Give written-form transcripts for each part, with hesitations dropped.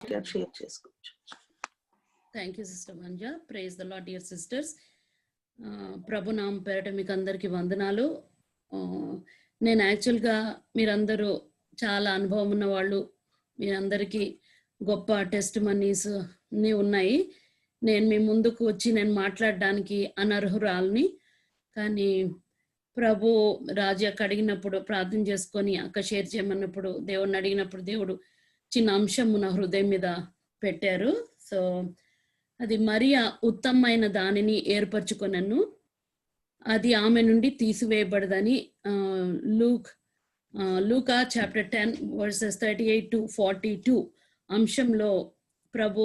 Share చేసుకోవచ్చు. Thank you sister Manja. Praise the lord dear sisters. ప్రభు నామ పేరట మీకు అందరికీ వందనాలు. నేను యాక్చువల్గా మీరందరూ చాలా అనుభవం ఉన్న వాళ్ళు, మీరందరికీ గొప్ప టెస్ట్ మనీస్ ఉన్నాయి. నేను మీ ముందుకు వచ్చి నేను మాట్లాడడానికి అనర్హురాలని, కానీ ప్రభు రాజు అక్క అడిగినప్పుడు ప్రార్థన చేసుకొని అక్క షేర్ చేయమన్నప్పుడు దేవుడిని అడిగినప్పుడు దేవుడు చిన్న అంశము నా హృదయం మీద పెట్టారు. సో అది మరియా ఉత్తమమైన దానిని ఏర్పరచుకొనను, అది ఆమె నుండి తీసివేయబడదని లూకా చాప్టర్ 10 వర్సెస్ 38 to 42 అంశంలో ప్రభు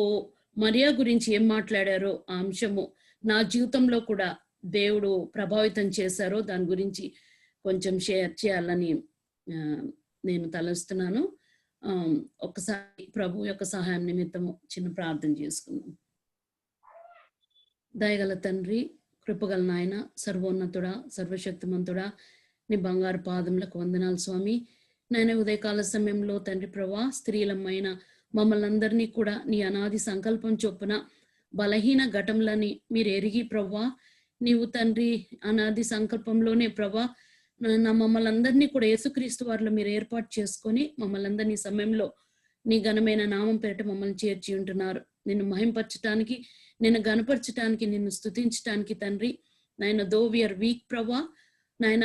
మరియా గురించి ఏం మాట్లాడారో ఆ అంశము నా జీవితంలో కూడా దేవుడు ప్రభావితం చేశారో దాని గురించి కొంచెం షేర్ చేయాలని నేను తలస్తున్నాను. ఒకసారి ప్రభు యొక్క సహాయం నిమిత్తము చిన్న ప్రార్థన చేసుకుందాం. దయగల తండ్రి, కృపగల నాయన, సర్వోన్నతుడా, సర్వశక్తిమంతుడా, నీ బంగారు పాదములకు వందనాలు స్వామి. నాయన ఉదయకాల సమయంలో తండ్రి ప్రభా స్త్రీలమైన మమ్మల్ని అందరినీ కూడా నీ అనాది సంకల్పం చొప్పున బలహీన ఘటంలని మీరు ఎరిగి ప్రభా, నీవు తండ్రి అనాది సంకల్పంలోనే ప్రభా మమ్మల్ని అందరినీ కూడా యేసుక్రీస్తు వారిలో మీరు ఏర్పాటు చేసుకొని మమ్మల్ని అందరినీ సమయంలో నీ ఘనమైన నామం పేరిట మమ్మల్ని చేర్చి ఉంటున్నారు. నిన్ను మహింపరచటానికి, నిన్ను గణపరచటానికి, నిన్ను స్తుతించటానికి తండ్రి నాయన దో వీఆర్ వీక్ ప్రభా నాయన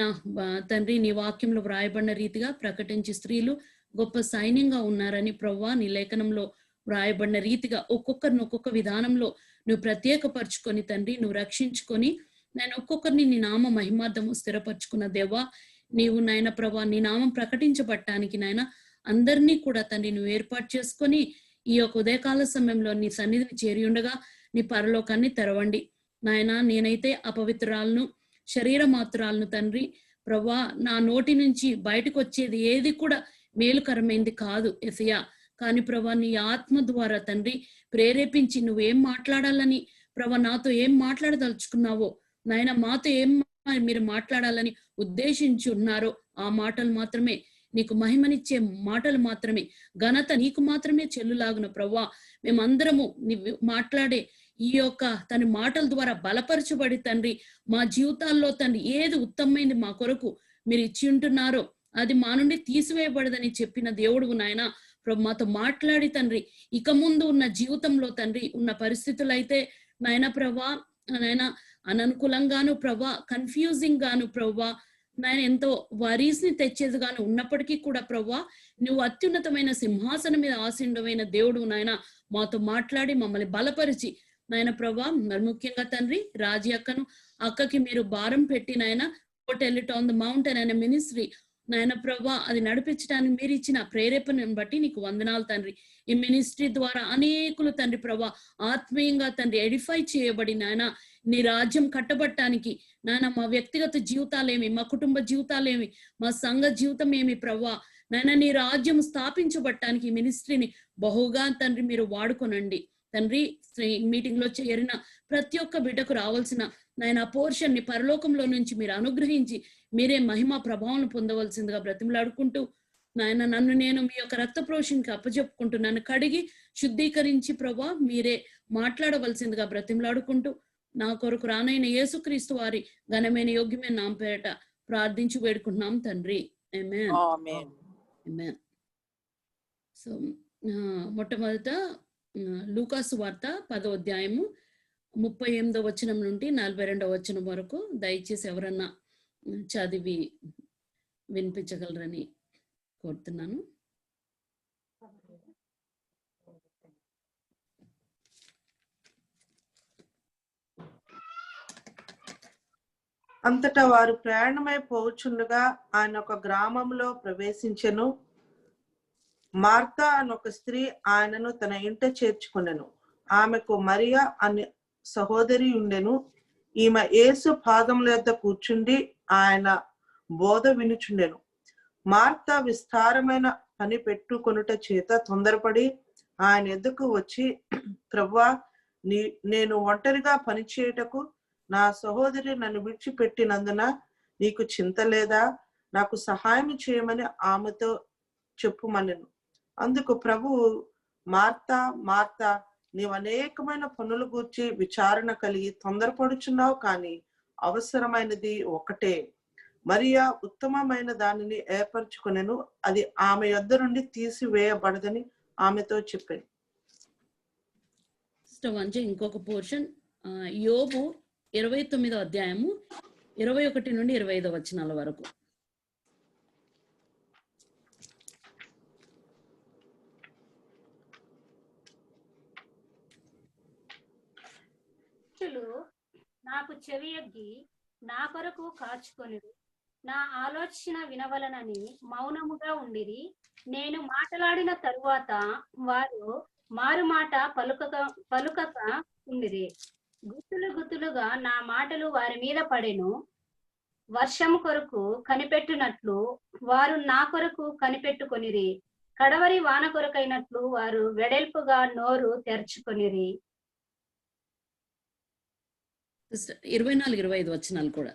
తండ్రి నీ వాక్యంలో వ్రాయబడిన రీతిగా ప్రకటించి స్త్రీలు గొప్ప సైన్యంగా ఉన్నారని ప్రభా నీ లేఖనంలో వ్రాయబడిన రీతిగా ఒక్కొక్కరిని ఒక్కొక్క విధానంలో నువ్వు ప్రత్యేకపరచుకొని తండ్రి నువ్వు రక్షించుకొని నేను ఒక్కొక్కరిని నీ నామ మహిమార్థము స్థిరపరచుకున్న దేవా, నీవు నాయన ప్రభా నీ నామం ప్రకటించబడటానికి నాయన అందరినీ కూడా తండ్రి నువ్వు ఏర్పాటు చేసుకొని ఈ యొక్క ఉదయకాల సమయంలో నీ సన్నిధిని చేరి ఉండగా నీ పరలోకాన్ని తెరవండి నాయన. నేనైతే అపవిత్రాలను శరీర మాత్రాలను తండ్రి ప్రభా నా నోటి నుంచి బయటకు వచ్చేది ఏది కూడా మేలుకరమైంది కాదు యేసయ్యా. కానీ ప్రభా నీ ఆత్మ ద్వారా తండ్రి ప్రేరేపించి నువ్వేం మాట్లాడాలని ప్రభా నాతో ఏం మాట్లాడదలుచుకున్నావో నాయన మాతో ఏం మీరు మాట్లాడాలని ఉద్దేశించి ఉన్నారో ఆ మాటలు మాత్రమే, నీకు మహిమనిచ్చే మాటలు మాత్రమే, ఘనత నీకు మాత్రమే చెల్లులాగున ప్రభా మేమందరము నీవు మాట్లాడే ఈ యొక్క తన మాటల ద్వారా బలపరచబడి తండ్రి మా జీవితాల్లో తండ్రి ఏది ఉత్తమమైంది మా కొరకు మీరు ఇచ్చి ఉంటున్నారో అది మా నుండి తీసివేయబడదని చెప్పిన దేవుడు నాయన ప్రభు మాతో మాట్లాడి తండ్రి ఇక ముందు ఉన్న జీవితంలో తండ్రి ఉన్న పరిస్థితులు అయితే నాయన ప్రభా నాయన అననుకూలంగాను ప్రభా కన్ఫ్యూజింగ్ గాను ప్రభా నాయన ఎంతో వరీస్ ని తెచ్చేది గాను ఉన్నప్పటికీ కూడా ప్రభా నువ్వు అత్యున్నతమైన సింహాసనం మీద ఆసీనుడమైన దేవుడు నాయన మాతో మాట్లాడి మమ్మల్ని బలపరిచి నాయన ప్రభా మరి ముఖ్యంగా తండ్రి రాజీ అక్కకి మీరు భారం పెట్టి నాయన tell it on the mountain అనే మినిస్ట్రీ నాయన ప్రభా అది నడిపించడానికి మీరు ఇచ్చిన ప్రేరేపణను బట్టి నీకు వందనాలు తండ్రి. ఈ మినిస్ట్రీ ద్వారా అనేకులు తండ్రి ప్రభా ఆత్మీయంగా తండ్రి ఎడిఫై చేయబడి నాయన నీ రాజ్యం కట్టబట్టడానికి నాయన మా వ్యక్తిగత జీవితాలేమి, మా కుటుంబ జీవితాలేమి, మా సంఘ జీవితం ఏమి ప్రభా నాయన నీ రాజ్యం స్థాపించబట్టడానికి ఈ మినిస్ట్రీని బహుగా తండ్రి మీరు వాడుకొనండి తండ్రి. మీటింగ్ లో చేరిన ప్రతి ఒక్క బిడ్డకు రావాల్సిన నాయన పోర్షన్ ని పరలోకంలో నుంచి మీరు అనుగ్రహించి మీరే మహిమ ప్రభావం పొందవలసిందిగా బ్రతిమలాడుకుంటూ నాయన నన్ను నేను మీ యొక్క రక్త ప్రోషణకి అప్పచెప్పుకుంటూ నన్ను కడిగి శుద్ధీకరించి ప్రభా మీరే మాట్లాడవలసిందిగా బ్రతిమలాడుకుంటూ నా కొరకు రానైన యేసుక్రీస్తు వారి ఘనమైన యోగ్యమైన నామ పేరట ప్రార్థించి వేడుకుంటున్నాం తండ్రి. ఆమేన్ ఆమేన్. సో మొట్టమొదట లూకాసు వార్త 10వ అధ్యాయము 38వ వచనం నుండి 42వ వచనం వరకు దయచేసి ఎవరన్నా చదివి వినిపించగలరని కోరుతున్నాను. అంతటా వారు ప్రయాణమై పోవుచుండగా ఆయన ఒక గ్రామంలో ప్రవేశించెను. మార్తా అని ఒక స్త్రీ ఆయనను తన ఇంట చేర్చుకొనెను. ఆమెకు మరియా అనే సహోదరి ఉండెను. ఈమె యేసు పాదముల యొద్ద కూర్చుండి ఆయన బోధ వినుచుండెను. మార్తా విస్తారమైన పని పెట్టుకొనుట చేత తొందరపడి ఆయన ఎద్దుకు వచ్చి, ప్రభువా, నేను ఒంటరిగా పని చేయుటకు నా సహోదరి నన్ను విడిచిపెట్టినందున నీకు చింత లేదా? నాకు సహాయం చేయమని ఆమెతో చెప్పుమనెను. అందుకు ప్రభువు మార్తా మార్తా, నీవు అనేకమైన పనుల గూర్చి విచారణ కలిగి తొందరపడుచున్నావు, కానీ అవసరమైనది ఒకటే. మరియా ఉత్తమమైన దానిని ఏర్పరచుకొనెను, అది ఆమె యొద్ద నుండి తీసివేయబడదని ఆమెతో చెప్పాను. ఇంకొక పోర్షన్ యోబు 29వ అధ్యాయము 21 నుండి 25 వచనాల వరకు. నాకు చెవియొగ్గి నా కొరకు కాచుకొనిరి, నా ఆలోచన వినవలనని మౌనముగా ఉండిరి. నేను మాట్లాడిన తరువాత వారు మారు మాట పలుకక ఉండిరి. గుత్తులు గుత్తులుగా నా మాటలు వారి మీద పడెను. వర్షము కొరకు కనిపెట్టునట్లు వారు నా కొరకు కనిపెట్టుకొనిరి. కడవరి వాన కొరకైనట్లు వారు వెడల్పుగా నోరు తెరుచుకొనిరి. 24-25 వచనాలు కూడా.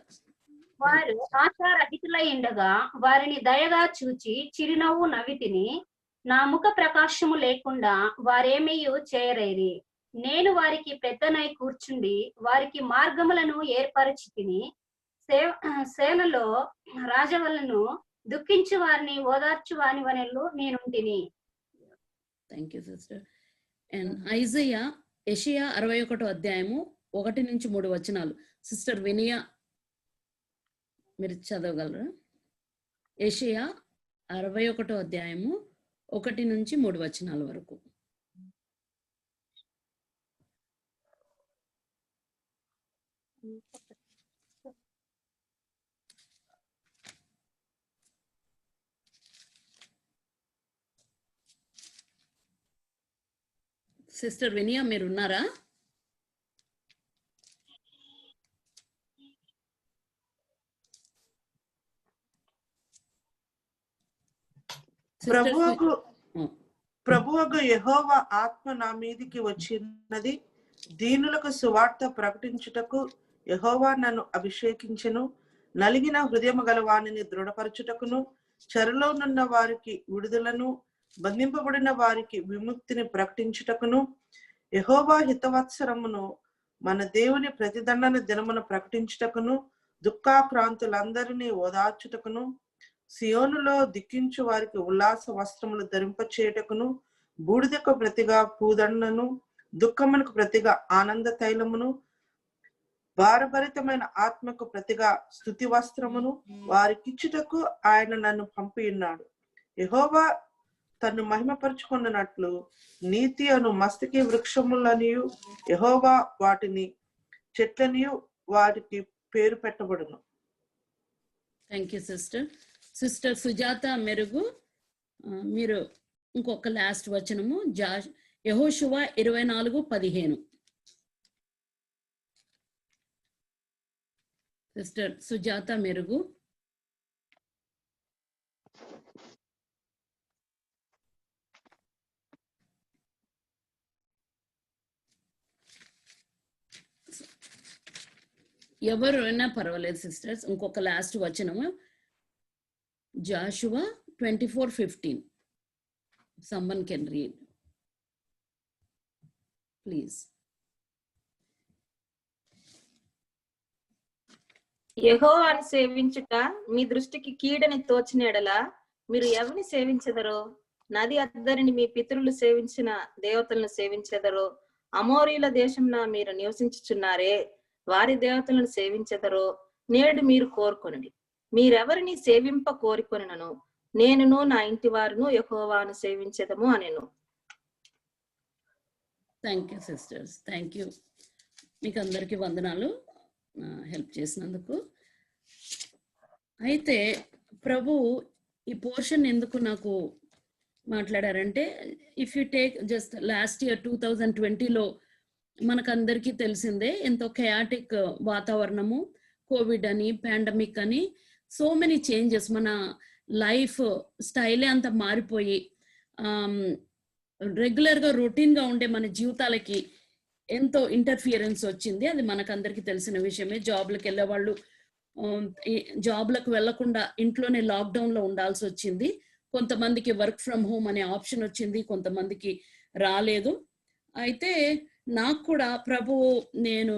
వారు ఆశారహితులై ఉండగా వారిని దయగా చూచి చిరునవ్వు నవ్వితిని. నా ముఖ ప్రకాశము లేకుండా వారేమీయు చేయరైరి. నేను వారికి పెద్దనై కూర్చుండి వారికి మార్గములను ఏర్పరచి తిని, సేనలో రాజవలను దుఃఖించు వారిని ఓదార్చు వాని వనెలు నేనుంటిని. Thank you sister. అండ్ యెషయా 61వ అధ్యాయము 1 నుంచి 3 వచనాలు. సిస్టర్ వినయ మీరు చదవగలరా? యెషయా 61వ అధ్యాయము 1 నుంచి 3 వచనాల వరకు. సిస్టర్ వినయ మీరు ఉన్నారా? ప్రభువగు యెహోవా ఆత్మ నా మీదికి వచ్చినది, దీనులకు సువార్త ప్రకటించుటకు యెహోవా నన్ను అభిషేకించెను. నలిగిన హృదయము గల వానిని దృఢపరచుటకును, చెరలోనున్న వారికి విడుదలను, బంధింపబడిన వారికి విముక్తిని ప్రకటించుటకును, యెహోవా హితవత్సరమును మన దేవుని ప్రతిదండన దినమును ప్రకటించుటకును, దుఃఖాక్రాంతులందరినీ ఓదార్చుటకును, సియోనులో దిక్కించు వారికి ఉల్లాస వస్త్రములు ధరింపచేయుటకును, బూడిదకు ప్రతిగా పూదండను, దుఃఖమునకు ప్రతిగా ఆనంద తైలమును, భారభరితమైన ఆత్మకు ప్రతిగా స్తుతి వస్త్రమును వారికిచ్చుటకు ఆయన నన్ను పంపి ఉన్నాడు. యెహోవా తన్ను మహిమపరుచుకున్నట్లు నీతి అను మస్తకి వృక్షములనియు యెహోవా వాటిని చెట్లనియు వాటికి పేరు పెట్టబడును. Thank you sister. Sister Sujatha మెరుగు మీరు ఇంకొక లాస్ట్ వచనము యెహోషువ 24:15. సిస్టర్ సుజాత మెరుగు. ఎవరైనా పర్వాలేదు సిస్టర్స్. ఇంకొక లాస్ట్ వచనము Jashuva 24:15. Someone can read, please. యెహోవాను సేవించుట మీ దృష్టికి కీడని తోచిన ఎడల మీరు ఎవరిని సేవించెదరో? నది అద్దరిని మీ పితరులు సేవించిన దేవతలను సేవించెదరో? అమోరీల దేశంలో మీరు నివసించుచున్నారే, వారి దేవతలను సేవించెదరో? నేడు మీరు కోరుకొనుడి. మీరెవరిని సేవింప కోరుకొనును, నేనును నా ఇంటి వారును యెహోవాను సేవించెదము అనెను. Thank you sisters, thank you. మీకు అందరికీ వందనాలు హెల్ప్ చేసినందుకు. అయితే ప్రభు ఈ పోర్షన్ ఎందుకు నాకు మాట్లాడారంటే, if you take just last year 2020లో మనకందరికీ తెలిసిందే ఎంతో కయాటిక్ వాతావరణము, కోవిడ్ అని, పాండమిక్ అని, సో మెనీ చేంజెస్. మన లైఫ్ స్టైలే అంత మారిపోయి రెగ్యులర్గా రొటీన్గా ఉండే మన జీవితాలకి ఎంతో ఇంటర్ఫియరెన్స్ వచ్చింది. అది మనకందరికీ తెలిసిన విషయమే. జాబ్లకు వెళ్ళే వాళ్ళు జాబ్లకు వెళ్లకుండా ఇంట్లోనే లాక్డౌన్లో ఉండాల్సి వచ్చింది. కొంతమందికి వర్క్ ఫ్రమ్ హోమ్ అనే ఆప్షన్ వచ్చింది, కొంతమందికి రాలేదు. అయితే నాకు కూడా ప్రభువు నేను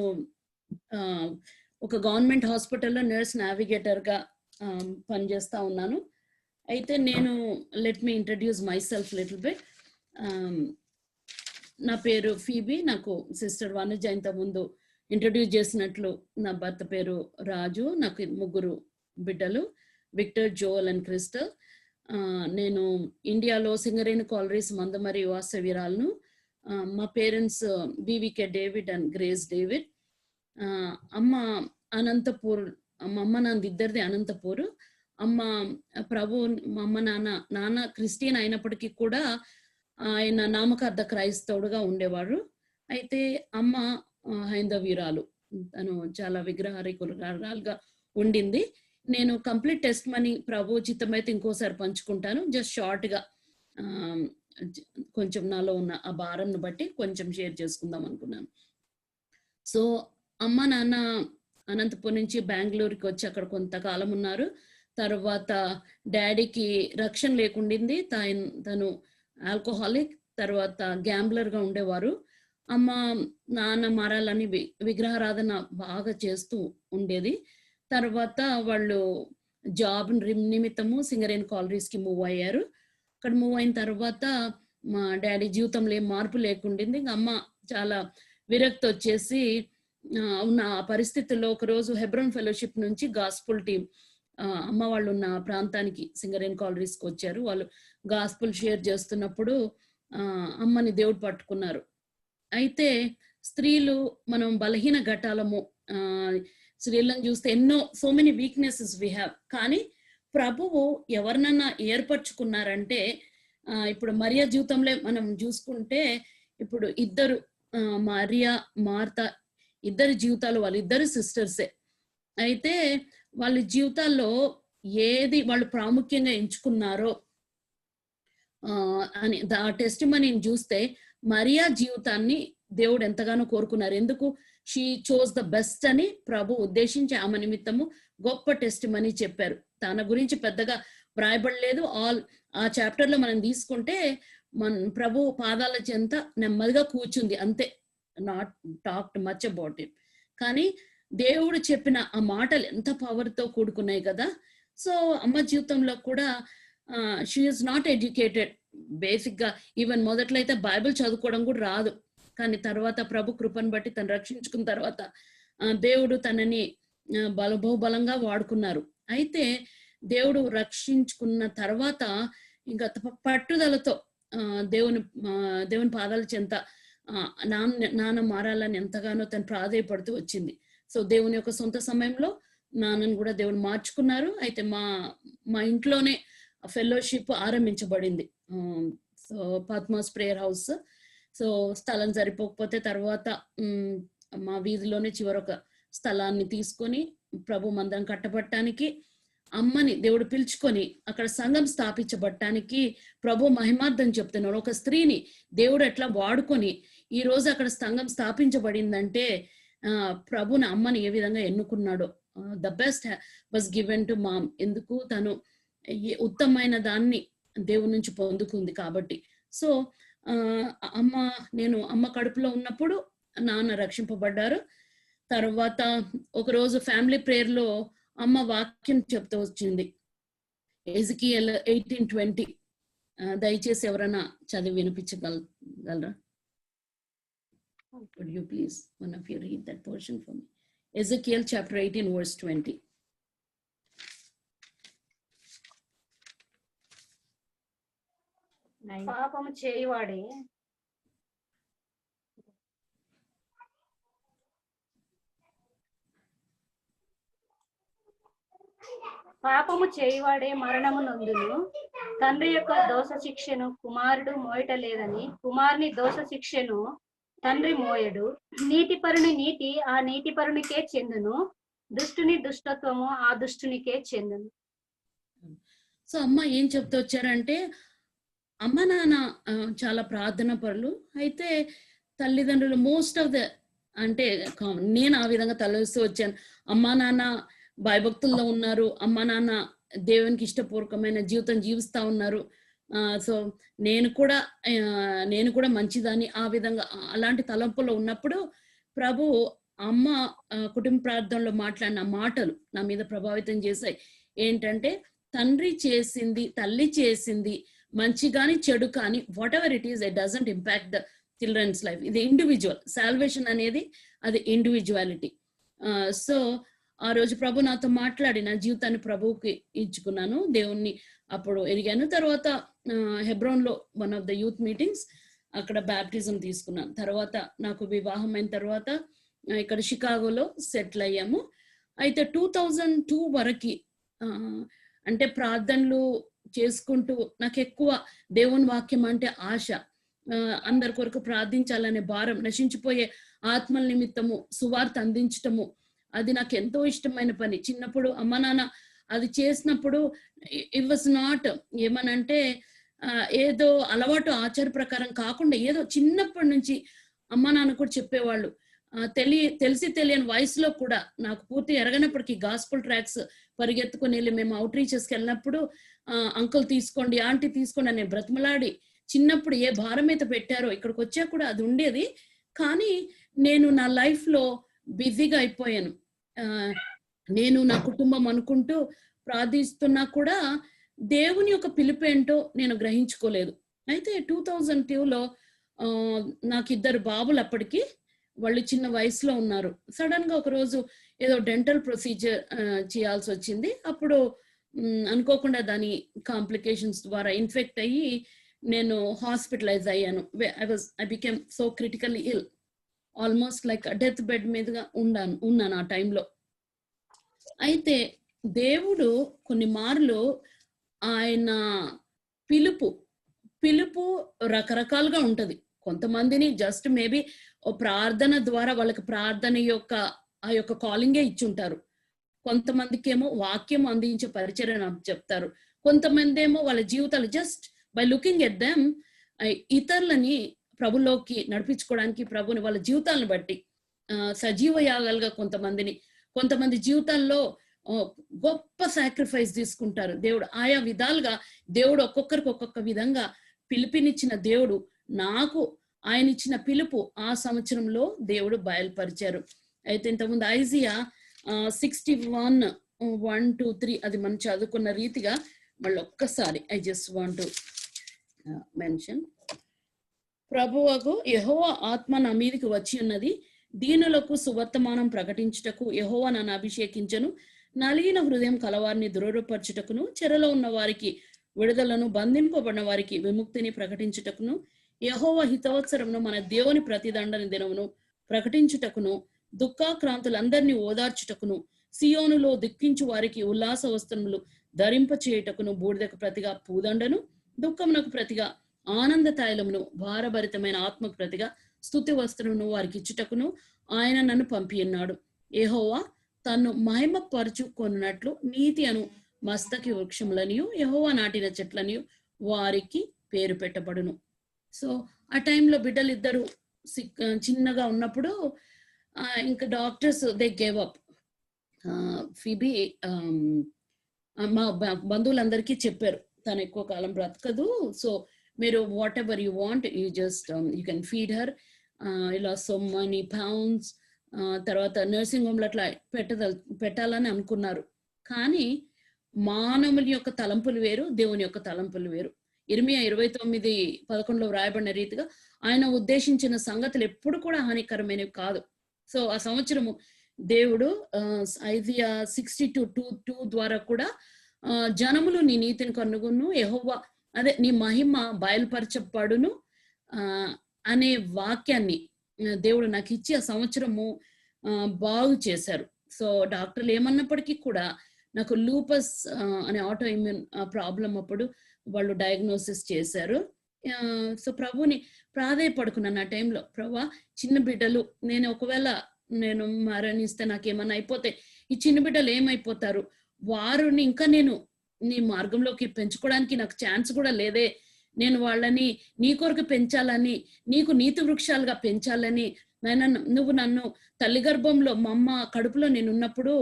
ఒక గవర్నమెంట్ హాస్పిటల్లో నర్స్ నావిగేటర్గా పనిచేస్తా ఉన్నాను. అయితే నేను let me introduce my self little bit. నా పేరు ఫీబీ. నాకు సిస్టర్ వనజ ఇంత ముందు ఇంట్రడ్యూస్ చేసినట్లు నా భర్త పేరు రాజు. నాకు 3 బిడ్డలు, విక్టర్, జోయల్ అండ్ క్రిస్టల్. నేను ఇండియాలో సింగరేణి కాలరీస్ మందమరి వాసవీరాలను. మా parents BVK David and grace David. అమ్మ అనంతపూర్, మా అమ్మ నాన్న ఇద్దరిది అనంతపూర్. అమ్మ ప్రభు, మా అమ్మ నాన్న క్రిస్టియన్ అయినప్పటికీ కూడా ఆయన నామకార్థ క్రైస్తవుడుగా ఉండేవాడు. అయితే అమ్మ హైందవీరాలు, తను చాలా విగ్రహారాలుగా ఉండింది. నేను కంప్లీట్ టెస్ట్ మనీ ప్రభు చిత్తమైతే ఇంకోసారి పంచుకుంటాను. జస్ట్ షార్ట్గా కొంచెం నాలో ఉన్న ఆ భారంను బట్టి కొంచెం షేర్ చేసుకుందాం అనుకున్నాను. సో అమ్మ నాన్న అనంతపురం నుంచి బెంగళూరుకి వచ్చి అక్కడ కొంతకాలం ఉన్నారు. తర్వాత డాడీకి రక్షణ లేకుండింది. తను ఆల్కహాలిక్, తర్వాత గ్యాంబ్లర్గా ఉండేవారు. అమ్మ నాన్న మారాలని విగ్రహారాధన బాగా చేస్తూ ఉండేది. తర్వాత వాళ్ళు జాబ్ నిమిత్తము సింగరేణి కాలరీస్కి మూవ్ అయ్యారు. అక్కడ మూవ్ అయిన తర్వాత మా డాడీ జీవితంలో ఏం మార్పు లేకుండింది. ఇంకా అమ్మ చాలా విరక్తి వచ్చేసి ఉన్న పరిస్థితుల్లో ఒకరోజు హెబ్రోన్ ఫెలోషిప్ నుంచి గాస్పుల్ టీం అమ్మ వాళ్ళు ఉన్న ప్రాంతానికి సింగరేణి కాలరీస్కి వచ్చారు. వాళ్ళు గాస్పుల్ షేర్ చేస్తున్నప్పుడు అమ్మని దేవుడు పట్టుకున్నారు. అయితే స్త్రీలు మనం బలహీన ఘటాలము. స్త్రీలను చూస్తే so many weaknesses we have. కానీ ప్రభువు ఎవరినన్నా ఏర్పరచుకున్నారంటే, ఇప్పుడు మరియా జీవితంలో మనం చూసుకుంటే, ఇప్పుడు ఇద్దరు మరియా మార్త ఇద్దరి జీవితాలు, వాళ్ళిద్దరు సిస్టర్సే. అయితే వాళ్ళ జీవితాల్లో ఏది వాళ్ళు ప్రాముఖ్యంగా ఎంచుకున్నారో అని ఆ టెస్టిమనీని చూస్తే మరియా జీవితాన్ని దేవుడు ఎంతగానో కోరుకున్నారు. ఎందుకు? షీ చోజ్ ద బెస్ట్ అని ప్రభు ఉద్దేశించి ఆమె నిమిత్తము గొప్ప టెస్టిమనీ చెప్పారు. తన గురించి పెద్దగా వ్రాయబడలేదు. ఆ చాప్టర్ లో మనం తీసుకుంటే ప్రభు పాదాల చెంత నెమ్మదిగా కూర్చుంది, అంతే. Not talked much about it. కానీ దేవుడు చెప్పిన ఆ మాటలు ఎంత పవర్తో కూడుకున్నాయి కదా. సో అమ్మ జీవితంలో కూడా she is not educated. Basic గా ఈవెన్ మొదట్లో అయితే బైబిల్ చదువుకోవడం కూడా రాదు. కానీ తర్వాత ప్రభు కృపను బట్టి తను రక్షించుకున్న తర్వాత దేవుడు తనని బహుబలంగా వాడుకున్నారు. అయితే దేవుడు రక్షించుకున్న తర్వాత ఇంకా పట్టుదలతో దేవుని పాదాల చెంత నాన్న మారాలని ఎంతగానో తను ప్రాధేయపడుతూ వచ్చింది. సో దేవుని యొక్క సొంత సమయంలో నాన్నను కూడా దేవుడు మార్చుకున్నారు. అయితే మా ఇంట్లోనే ఫెలోషిప్ ఆరంభించబడింది. So Padma's prayer house. So స్థలం సరిపోకపోతే తర్వాత మా వీధిలోనే చివరొక స్థలాన్ని తీసుకొని ప్రభు మందిరం కట్టబట్టడానికి అమ్మని దేవుడు పిలుచుకొని అక్కడ సంఘం స్థాపించబట్టడానికి ప్రభు మహిమార్థం చెప్తున్నాడు. ఒక స్త్రీని దేవుడు ఎట్లా వాడుకొని ఈ రోజు అక్కడ సంఘం స్థాపించబడిందంటే ప్రభుని అమ్మని ఏ విధంగా ఎన్నుకున్నాడో. The best was given to mom. ఎందుకు? తను ఉత్తమమైన దాన్ని దేవుడి నుంచి పొందుకుంది కాబట్టి. సో నేను అమ్మ కడుపులో ఉన్నప్పుడు నాన్న రక్షింపబడ్డారు. తర్వాత ఒకరోజు ఫ్యామిలీ ప్రేయర్ లో అమ్మ వాక్యం చెప్తూ వచ్చింది, ఎజికియల్ 18:20. దయచేసి ఎవరైనా చదివి వినిపించగలరా? Would you please, one of you, read that portion for me? Ezekiel chapter 18 verse 20. పాపము చేయువాడే మరణము నొందును. తండ్రి యొక్క దోష శిక్షను కుమారుడు మోయట లేదని కుమారుని దోష శిక్షను తండ్రి మోయడు. నీతిపరుని నీతి ఆ నీతిపరునికే చెందును, దుష్టుని దుష్టత్వము ఆ దుష్టునికే చెందును. సో అమ్మ ఏం చెప్తూ వచ్చారంటే, అమ్మ నాన్న చాలా ప్రార్థన పరులు. అయితే తల్లిదండ్రులు మోస్ట్ ఆఫ్ ద అంటే నేను ఆ విధంగా తలవిస్తూ వచ్చాను. అమ్మా నాన్న భయభక్తుల్లో ఉన్నారు, అమ్మా నాన్న దేవునికి ఇష్టపూర్వకమైన జీవితం జీవిస్తా ఉన్నారు. సో నేను కూడా మంచిదాన్ని ఆ విధంగా అలాంటి తలంపులో ఉన్నప్పుడు ప్రభు అమ్మ కుటుంబ ప్రార్థనలో మాట్లాడిన మాటలు నా మీద ప్రభావితం చేశాయి. ఏంటంటే తండ్రి చేసింది, తల్లి చేసింది మంచి కానీ చెడు కానీ whatever it is, it doesn't impact the children's life. ఇది ఇండివిజువల్ సాల్వేషన్ అనేది, అది ఇండివిజువాలిటీ. సో ఆ రోజు ప్రభు నాతో మాట్లాడి నా జీవితాన్ని ప్రభువుకి ఇచ్చుకున్నాను, దేవుణ్ణి అప్పుడు ఎరిగాను. తర్వాత హెబ్రోన్ లో one of the youth meetings అక్కడ బ్యాప్టిజం తీసుకున్నాను. తర్వాత నాకు వివాహం అయిన తర్వాత ఇక్కడ షికాగోలో సెటిల్ అయ్యాము. అయితే 2002 వరకు అంటే ప్రార్థనలు చేసుకుంటూ నాకు ఎక్కువ దేవుని వాక్యం అంటే ఆశ, అందరి కొరకు ప్రార్థించాలనే భారం, నశించిపోయే ఆత్మల నిమిత్తము సువార్త అందించటము, అది నాకు ఎంతో ఇష్టమైన పని. చిన్నప్పుడు అమ్మ నాన్న అది చేసినప్పుడు ఇట్ వాజ్ నాట్ ఏమనంటే ఏదో అలవాటు ఆచార ప్రకారం కాకుండా ఏదో చిన్నప్పటి నుంచి అమ్మ నాన్న కూడా చెప్పేవాళ్ళు. తెలిసి తెలియని వయసులో కూడా నాకు పూర్తి ఎరగనప్పటికీ గాస్పుల్ ట్రాక్స్ పరిగెత్తుకుని వెళ్ళి మేము అవుట్ రీచెస్కి వెళ్ళినప్పుడు అంకుల్ తీసుకోండి, ఆంటీ తీసుకోండి అని బ్రతిమలాడి చిన్నప్పుడు ఏ భారం అయితే పెట్టారో ఇక్కడికి వచ్చా కూడా అది ఉండేది. కానీ నేను నా లైఫ్ లో బిజీగా అయిపోయాను. నేను నా కుటుంబం అనుకుంటూ ప్రార్థిస్తున్నా కూడా దేవుని యొక్క పిలుపేంటో నేను గ్రహించుకోలేదు. అయితే 2002లో నాకు 2 బాబులు, అప్పటికి వాళ్ళు చిన్న వయసులో ఉన్నారు. సడన్ గా ఒక రోజు ఏదో డెంటల్ ప్రొసీజర్ చేయాల్సి వచ్చింది. అప్పుడు అనుకోకుండా దాని కాంప్లికేషన్స్ ద్వారా ఇన్ఫెక్ట్ అయ్యి నేను హాస్పిటలైజ్ అయ్యాను. I became so critically ill, almost like death bed మీదుగా ఉన్నాను ఆ టైంలో. అయితే దేవుడు కొన్ని మార్లు ఆయన పిలుపు రకరకాలుగా ఉంటది. కొంతమందిని జస్ట్ మేబీ ఓ ప్రార్థన ద్వారా వాళ్ళకి ప్రార్థన యొక్క ఆ యొక్క కాలింగే ఇచ్చుంటారు. కొంతమందికి ఏమో వాక్యం అందించే పరిచర్య చెప్తారు. కొంతమంది ఏమో వాళ్ళ జీవితాలు just by looking at them ఇతరులని ప్రభులోకి నడిపించుకోవడానికి ప్రభుని వాళ్ళ జీవితాలను బట్టి సజీవ యాగాలుగా కొంతమంది జీవితాల్లో గొప్ప సాక్రిఫైస్ తీసుకుంటారు. దేవుడు ఆయా విధాలుగా దేవుడు ఒక్కొక్కరికి ఒక్కొక్క విధంగా పిలుపునిచ్చిన దేవుడు నాకు ఆయన ఇచ్చిన పిలుపు ఆ సంవత్సరంలో దేవుడు బయలుపరిచారు. అయితే ఇంతకుముందు ఐజియా 61:1-3 అది మనం చదువుకున్న రీతిగా మళ్ళీ ఒక్కసారి I just want to mention. ప్రభువగు యెహోవా ఆత్మ నా మీదికి వచ్చి ఉన్నది, దీనులకు సువర్తమానం ప్రకటించుటకు యెహోవా నన్ను అభిషేకించను, నలిగిన హృదయం కలవారిని దృఢపరచుటకును, చెరలో ఉన్న వారికి విడుదలను, బంధింపబడిన వారికి విముక్తిని ప్రకటించుటకును, యెహోవా హితవత్సరమును మన దేవుని ప్రతిదండని దినమును ప్రకటించుటకును, దుఃఖాక్రాంతులందరినీ ఓదార్చుటకును, సియోనులో దుఃఖించు వారికి ఉల్లాస వస్త్రములు ధరింప చేయుటకును, బూడిదకు ప్రతిగా పూదండను, దుఃఖమునకు ప్రతిగా ఆనంద తైలమును, భారభరితమైన ఆత్మకు ప్రతిగా స్తుతి వస్త్రమును వారికి ఇచ్చుటకును ఆయన నన్ను పంపి ఉన్నాడు. యెహోవా తన్ను మహిమ పరుచుకొనున్నట్లు నీతి అను మస్తకి వృక్షములనియు యెహోవా నాటిన చెట్లనియు వారికి పేరు పెట్టబడును. సో ఆ టైంలో బిడ్డలు ఇద్దరు చిన్నగా ఉన్నప్పుడు ఇంకా డాక్టర్స్ దే గేవ్ అప్. ఫిబి మా బంధువులందరికీ చెప్పారు తను ఎక్కువ కాలం బ్రతకదు, సో మీరు what ever you want you just you can feed her, ఇలా సో మనీ పౌండ్స్. తర్వాత నర్సింగ్ హోమ్లో అట్లా పెట్టాలని అనుకున్నారు. కానీ మానవుని యొక్క తలంపులు వేరు, దేవుని యొక్క తలంపులు వేరు. ఇర్మియా 29:11 వ్రాయబడిన రీతిగా ఆయన ఉద్దేశించిన సంగతులు ఎప్పుడు కూడా హానికరమైనవి కాదు. సో ఆ సంవత్సరము దేవుడు ఐజియా 62:2 ద్వారా కూడా జనములు నీ నీతిని కనుగొను, యెహోవా అదే నీ మహిమ బయలుపరచబడును అనే వాక్యాన్ని దేవుడు నాకు ఇచ్చి ఆ సంవత్సరము బాగు చేశారు. సో డాక్టర్లు ఏమన్నప్పటికీ కూడా నాకు లూపస్ అనే ఆటో ఇమ్యూన్ ప్రాబ్లం అప్పుడు వాళ్ళు డయాగ్నోసిస్ చేశారు. సో ప్రభుని ప్రాధేయపడుకున్నాను ఆ టైంలో. ప్రభా, చిన్న బిడ్డలు, నేను ఒకవేళ నేను మరణిస్తే నాకేమన్నా అయిపోతే ఈ చిన్న బిడ్డలు ఏమైపోతారు, వారిని ఇంకా నేను నీ మార్గంలోకి పెంచుకోవడానికి నాకు ఛాన్స్ కూడా లేదే, నేను వాళ్ళని నీ కొరకు పెంచాలని, నీకు నీతి వృక్షాలుగా పెంచాలని, నువ్వు నన్ను తల్లి గర్భంలో మా అమ్మ కడుపులో నేను ఉన్నప్పుడు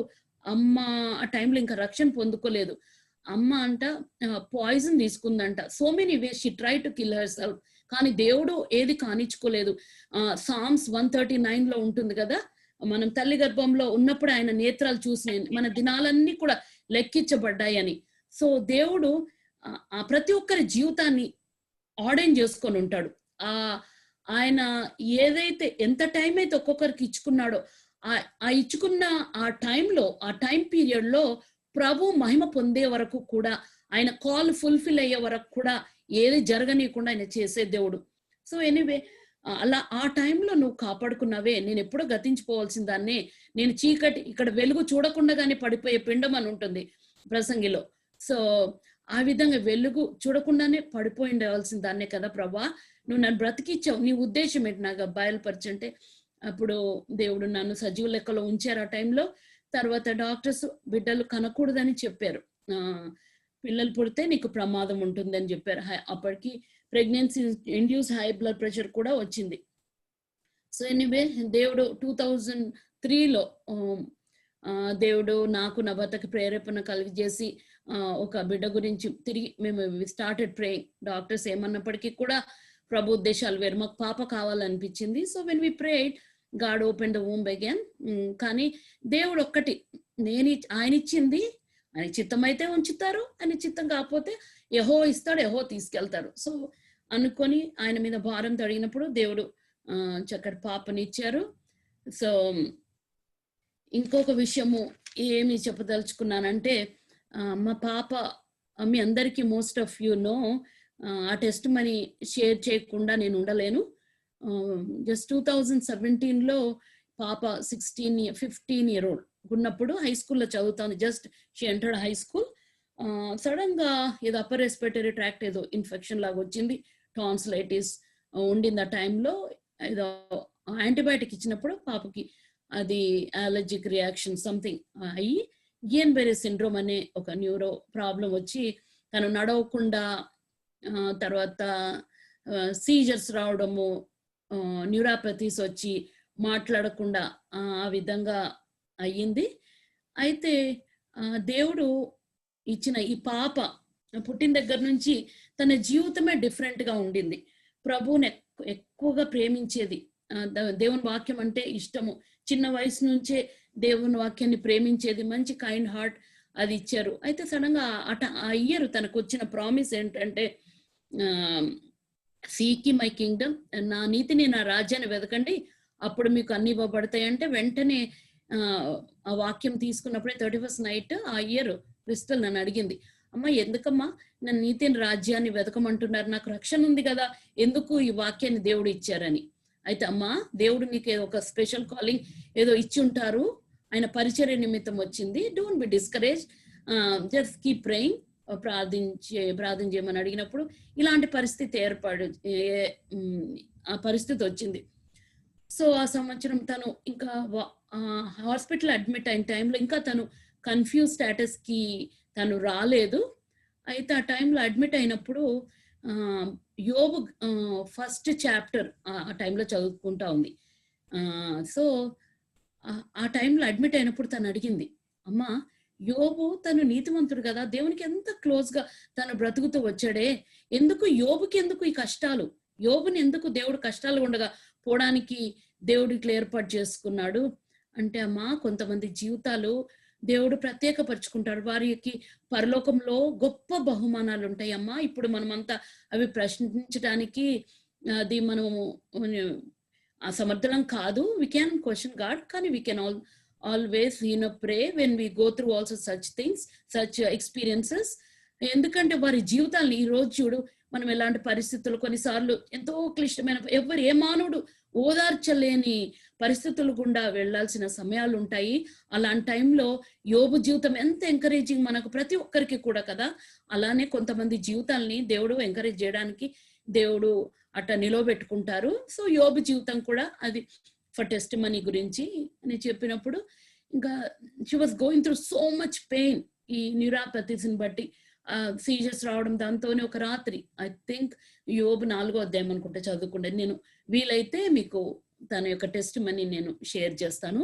అమ్మ ఆ టైంలో ఇంకా రక్షణ పొందుకోలేదు, అమ్మ అంట పాయిజన్ తీసుకుందంట. So many ways she try to kill herself, కానీ దేవుడు ఏది కానిచ్చుకోలేదు. సామ్స్ 139 లో ఉంటుంది కదా, మనం తల్లి గర్భంలో ఉన్నప్పుడు ఆయన నేత్రాలు చూసిన మన దినాలన్నీ కూడా లెక్కించబడ్డాయని. సో దేవుడు ప్రతి ఒక్కరి జీవితాన్ని ఆర్డైన్ చేసుకొని ఉంటాడు. ఆయన ఏదైతే ఎంత టైం అయితే ఒక్కొక్కరికి ఇచ్చుకున్నాడో ఆ ఇచ్చుకున్న ఆ టైంలో, ఆ టైం పీరియడ్ లో ప్రభు మహిమ పొందే వరకు కూడా, ఆయన కాల్ ఫుల్ఫిల్ అయ్యే వరకు కూడా ఏది జరగనీయకుండా ఆయన చేసే దేవుడు. సో ఎనీవే, అలా ఆ టైంలో నువ్వు కాపాడుకున్నావే, నేను ఎప్పుడో గతించిపోవాల్సిన దాన్నే, నేను చీకటి ఇక్కడ వెలుగు చూడకుండానే పడిపోయే పిండం అని ఉంటుంది ప్రసంగిలో. సో ఆ విధంగా వెలుగు చూడకుండానే పడిపోయి ఉండవలసిన దాన్నే కదా ప్రభా, నువ్వు నన్ను బ్రతికిచ్చావు, నీ ఉద్దేశం ఏంటి నాకు బయలుపరచంటే, అప్పుడు దేవుడు నన్ను సజీవ లెక్కలో ఉంచారు ఆ టైంలో. తర్వాత డాక్టర్స్ బిడ్డలు కనకూడదని చెప్పారు, పిల్లలు పుడితే నీకు ప్రమాదం ఉంటుందని చెప్పారు. అప్పటికి pregnancy induce high blood pressure కూడా వచ్చింది. సో ఎనీవే, దేవుడు 2003లో దేవుడు నాకు నా భర్తకి ప్రేరేపణ కలిగజేసి ఒక బిడ్డ గురించి తిరిగి మేము స్టార్టెడ్ ప్రేయింగ్. డాక్టర్స్ ఏమన్నప్పటికీ కూడా ప్రభు ఉద్దేశాలు వేరు, మాకు పాప కావాలనిపించింది. So when we prayed, God open the womb again. కానీ దేవుడు ఒక్కటి, ఆయన ఇచ్చింది, ఆయన చిత్తం అయితే ఉంచుతారు, ఆయన చిత్తం కాకపోతే యెహోవా ఇస్తాడు, యెహోవా తీసుకెళ్తారు. సో అనుకొని ఆయన మీద భారం తడిగినప్పుడు దేవుడు చక్కటి పాపనిచ్చారు. సో ఇంకొక విషయము ఏమి చెప్పదలుచుకున్నానంటే, మా పాప, మీ అందరికీ మోస్ట్ ఆఫ్ యూ నో, ఆ టెస్ట్ మనీ షేర్ చేయకుండా నేను ఉండలేను. జస్ట్ 2017లో పాప 15 year old ఉన్నప్పుడు హై స్కూల్లో చదువుతాను. Just she entered high school. Sudden గా ఏదో అప్పర్ రెస్పిరేటరీ ట్రాక్ట్ ఏదో ఇన్ఫెక్షన్ లాగా వచ్చింది, టాన్సిలైటిస్ ఉండింది. ఆ టైంలో ఏదో యాంటీబయాటిక్ ఇచ్చినప్పుడు పాపకి అది అలర్జిక్ రియాక్షన్ సంథింగ్ అయ్యి గియన్బెరీ సిండ్రోమ్ అనే ఒక న్యూరో ప్రాబ్లం వచ్చి తను నడవకుండా, తర్వాత సీజర్స్ రావడము, న్యూరాపతీస్ వచ్చి మాట్లాడకుండా ఆ విధంగా అయ్యింది. అయితే దేవుడు ఇచ్చిన ఈ పాప పుట్టిన దగ్గర నుంచి తన జీవితమే డిఫరెంట్ గా ఉండింది. ప్రభువుని ఎక్కువగా ప్రేమించేది, దేవుని వాక్యం అంటే ఇష్టము, చిన్న వయసు నుంచే దేవుని వాక్యాన్ని ప్రేమించేది, మంచి కైండ్ హార్ట్ అది ఇచ్చారు. అయితే సడన్ గా ఆ ఇయర్ తనకు వచ్చిన ప్రామిస్ ఏంటంటే, సీకి మై కింగ్డమ్, నా నీతిని నా రాజ్యాన్ని వెతకండి అప్పుడు మీకు అన్ని ఇవ్వబడతాయి అంటే, వెంటనే ఆ వాక్యం తీసుకున్నప్పుడే 31st నైట్ ఆ ఇయర్ క్రిస్టల్ నన్ను అడిగింది, అమ్మ ఎందుకమ్మా నన్ను నీతిని రాజ్యాన్ని వెతకమంటున్నారు, నాకు రక్షణ ఉంది కదా, ఎందుకు ఈ వాక్యాన్ని దేవుడు ఇచ్చారని. అయితే అమ్మా, దేవుడు నీకు ఒక స్పెషల్ కాలింగ్ ఏదో ఇచ్చి ఉంటారు, ఆయన పరిచర్య నిమిత్తం వచ్చింది, don't be discourage, just keep praying, ప్రార్థన చేయమని అడిగినప్పుడు ఇలాంటి పరిస్థితి ఆ పరిస్థితి వచ్చింది. సో ఆ సంవత్సరం తను ఇంకా హాస్పిటల్ అడ్మిట్ అయిన టైంలో ఇంకా తను కన్ఫ్యూజ్ స్టేటస్ కి తను రాలేదు. అయితే ఆ టైంలో అడ్మిట్ అయినప్పుడు యోబు ఫస్ట్ చాప్టర్ ఆ టైంలో చదువుకుంటా ఉంది. సో ఆ టైంలో అడ్మిట్ అయినప్పుడు తను అడిగింది, అమ్మా యోబు తను నీతిమంతుడు కదా, దేవునికి ఎంత క్లోజ్ గా తను బ్రతుకుతూ వచ్చాడే, ఎందుకు యోబుకి ఎందుకు ఈ కష్టాలు, యోబుని ఎందుకు దేవుడు కష్టాలు ఉండగా పోవడానికి దేవుడికి ఏర్పాటు చేసుకున్నాడు అంటే, అమ్మా కొంతమంది జీవితాలు దేవుడు ప్రత్యేకపరుచుకుంటాడు, వారికి పరలోకంలో గొప్ప బహుమానాలు ఉంటాయి అమ్మా. ఇప్పుడు మనమంతా అవి ప్రశ్నించడానికి అది మనము అసమర్థులం కాదు, we can question God, కానీ we can always pray when we go through also such things, such experiences. ఎందుకంటే వారి జీవితాన్ని ఈ రోజు చూడు, మనం ఎలాంటి పరిస్థితులు, కొన్నిసార్లు ఎంతో క్లిష్టమైన, ఏ మానవుడు ఓదార్చలేని పరిస్థితులు గుండా వెళ్లాల్సిన సమయాలు ఉంటాయి. అలాంటి టైంలో యోబు జీవితం ఎంత ఎంకరేజింగ్ మనకు ప్రతి ఒక్కరికి కూడా కదా. అలానే కొంతమంది జీవితాల్ని దేవుడు ఎంకరేజ్ చేయడానికి దేవుడు అట్లా నిలవబెట్టుకుంటారు. సో యోబు జీవితం కూడా అది ఫర్ టెస్ట్ మనీ గురించి అని చెప్పినప్పుడు, ఇంకా she was going through so much pain ఈ న్యూరాపతీస్ ని బట్టి, సీజర్స్ రావడం, దాంతోనే ఒక రాత్రి ఐ థింక్ యోబు 4వ అధ్యాయం అనుకుంటే చదువుకుంటే, నేను వీలైతే మీకు తన యొక్క టెస్ట్ మనీ నేను షేర్ చేస్తాను.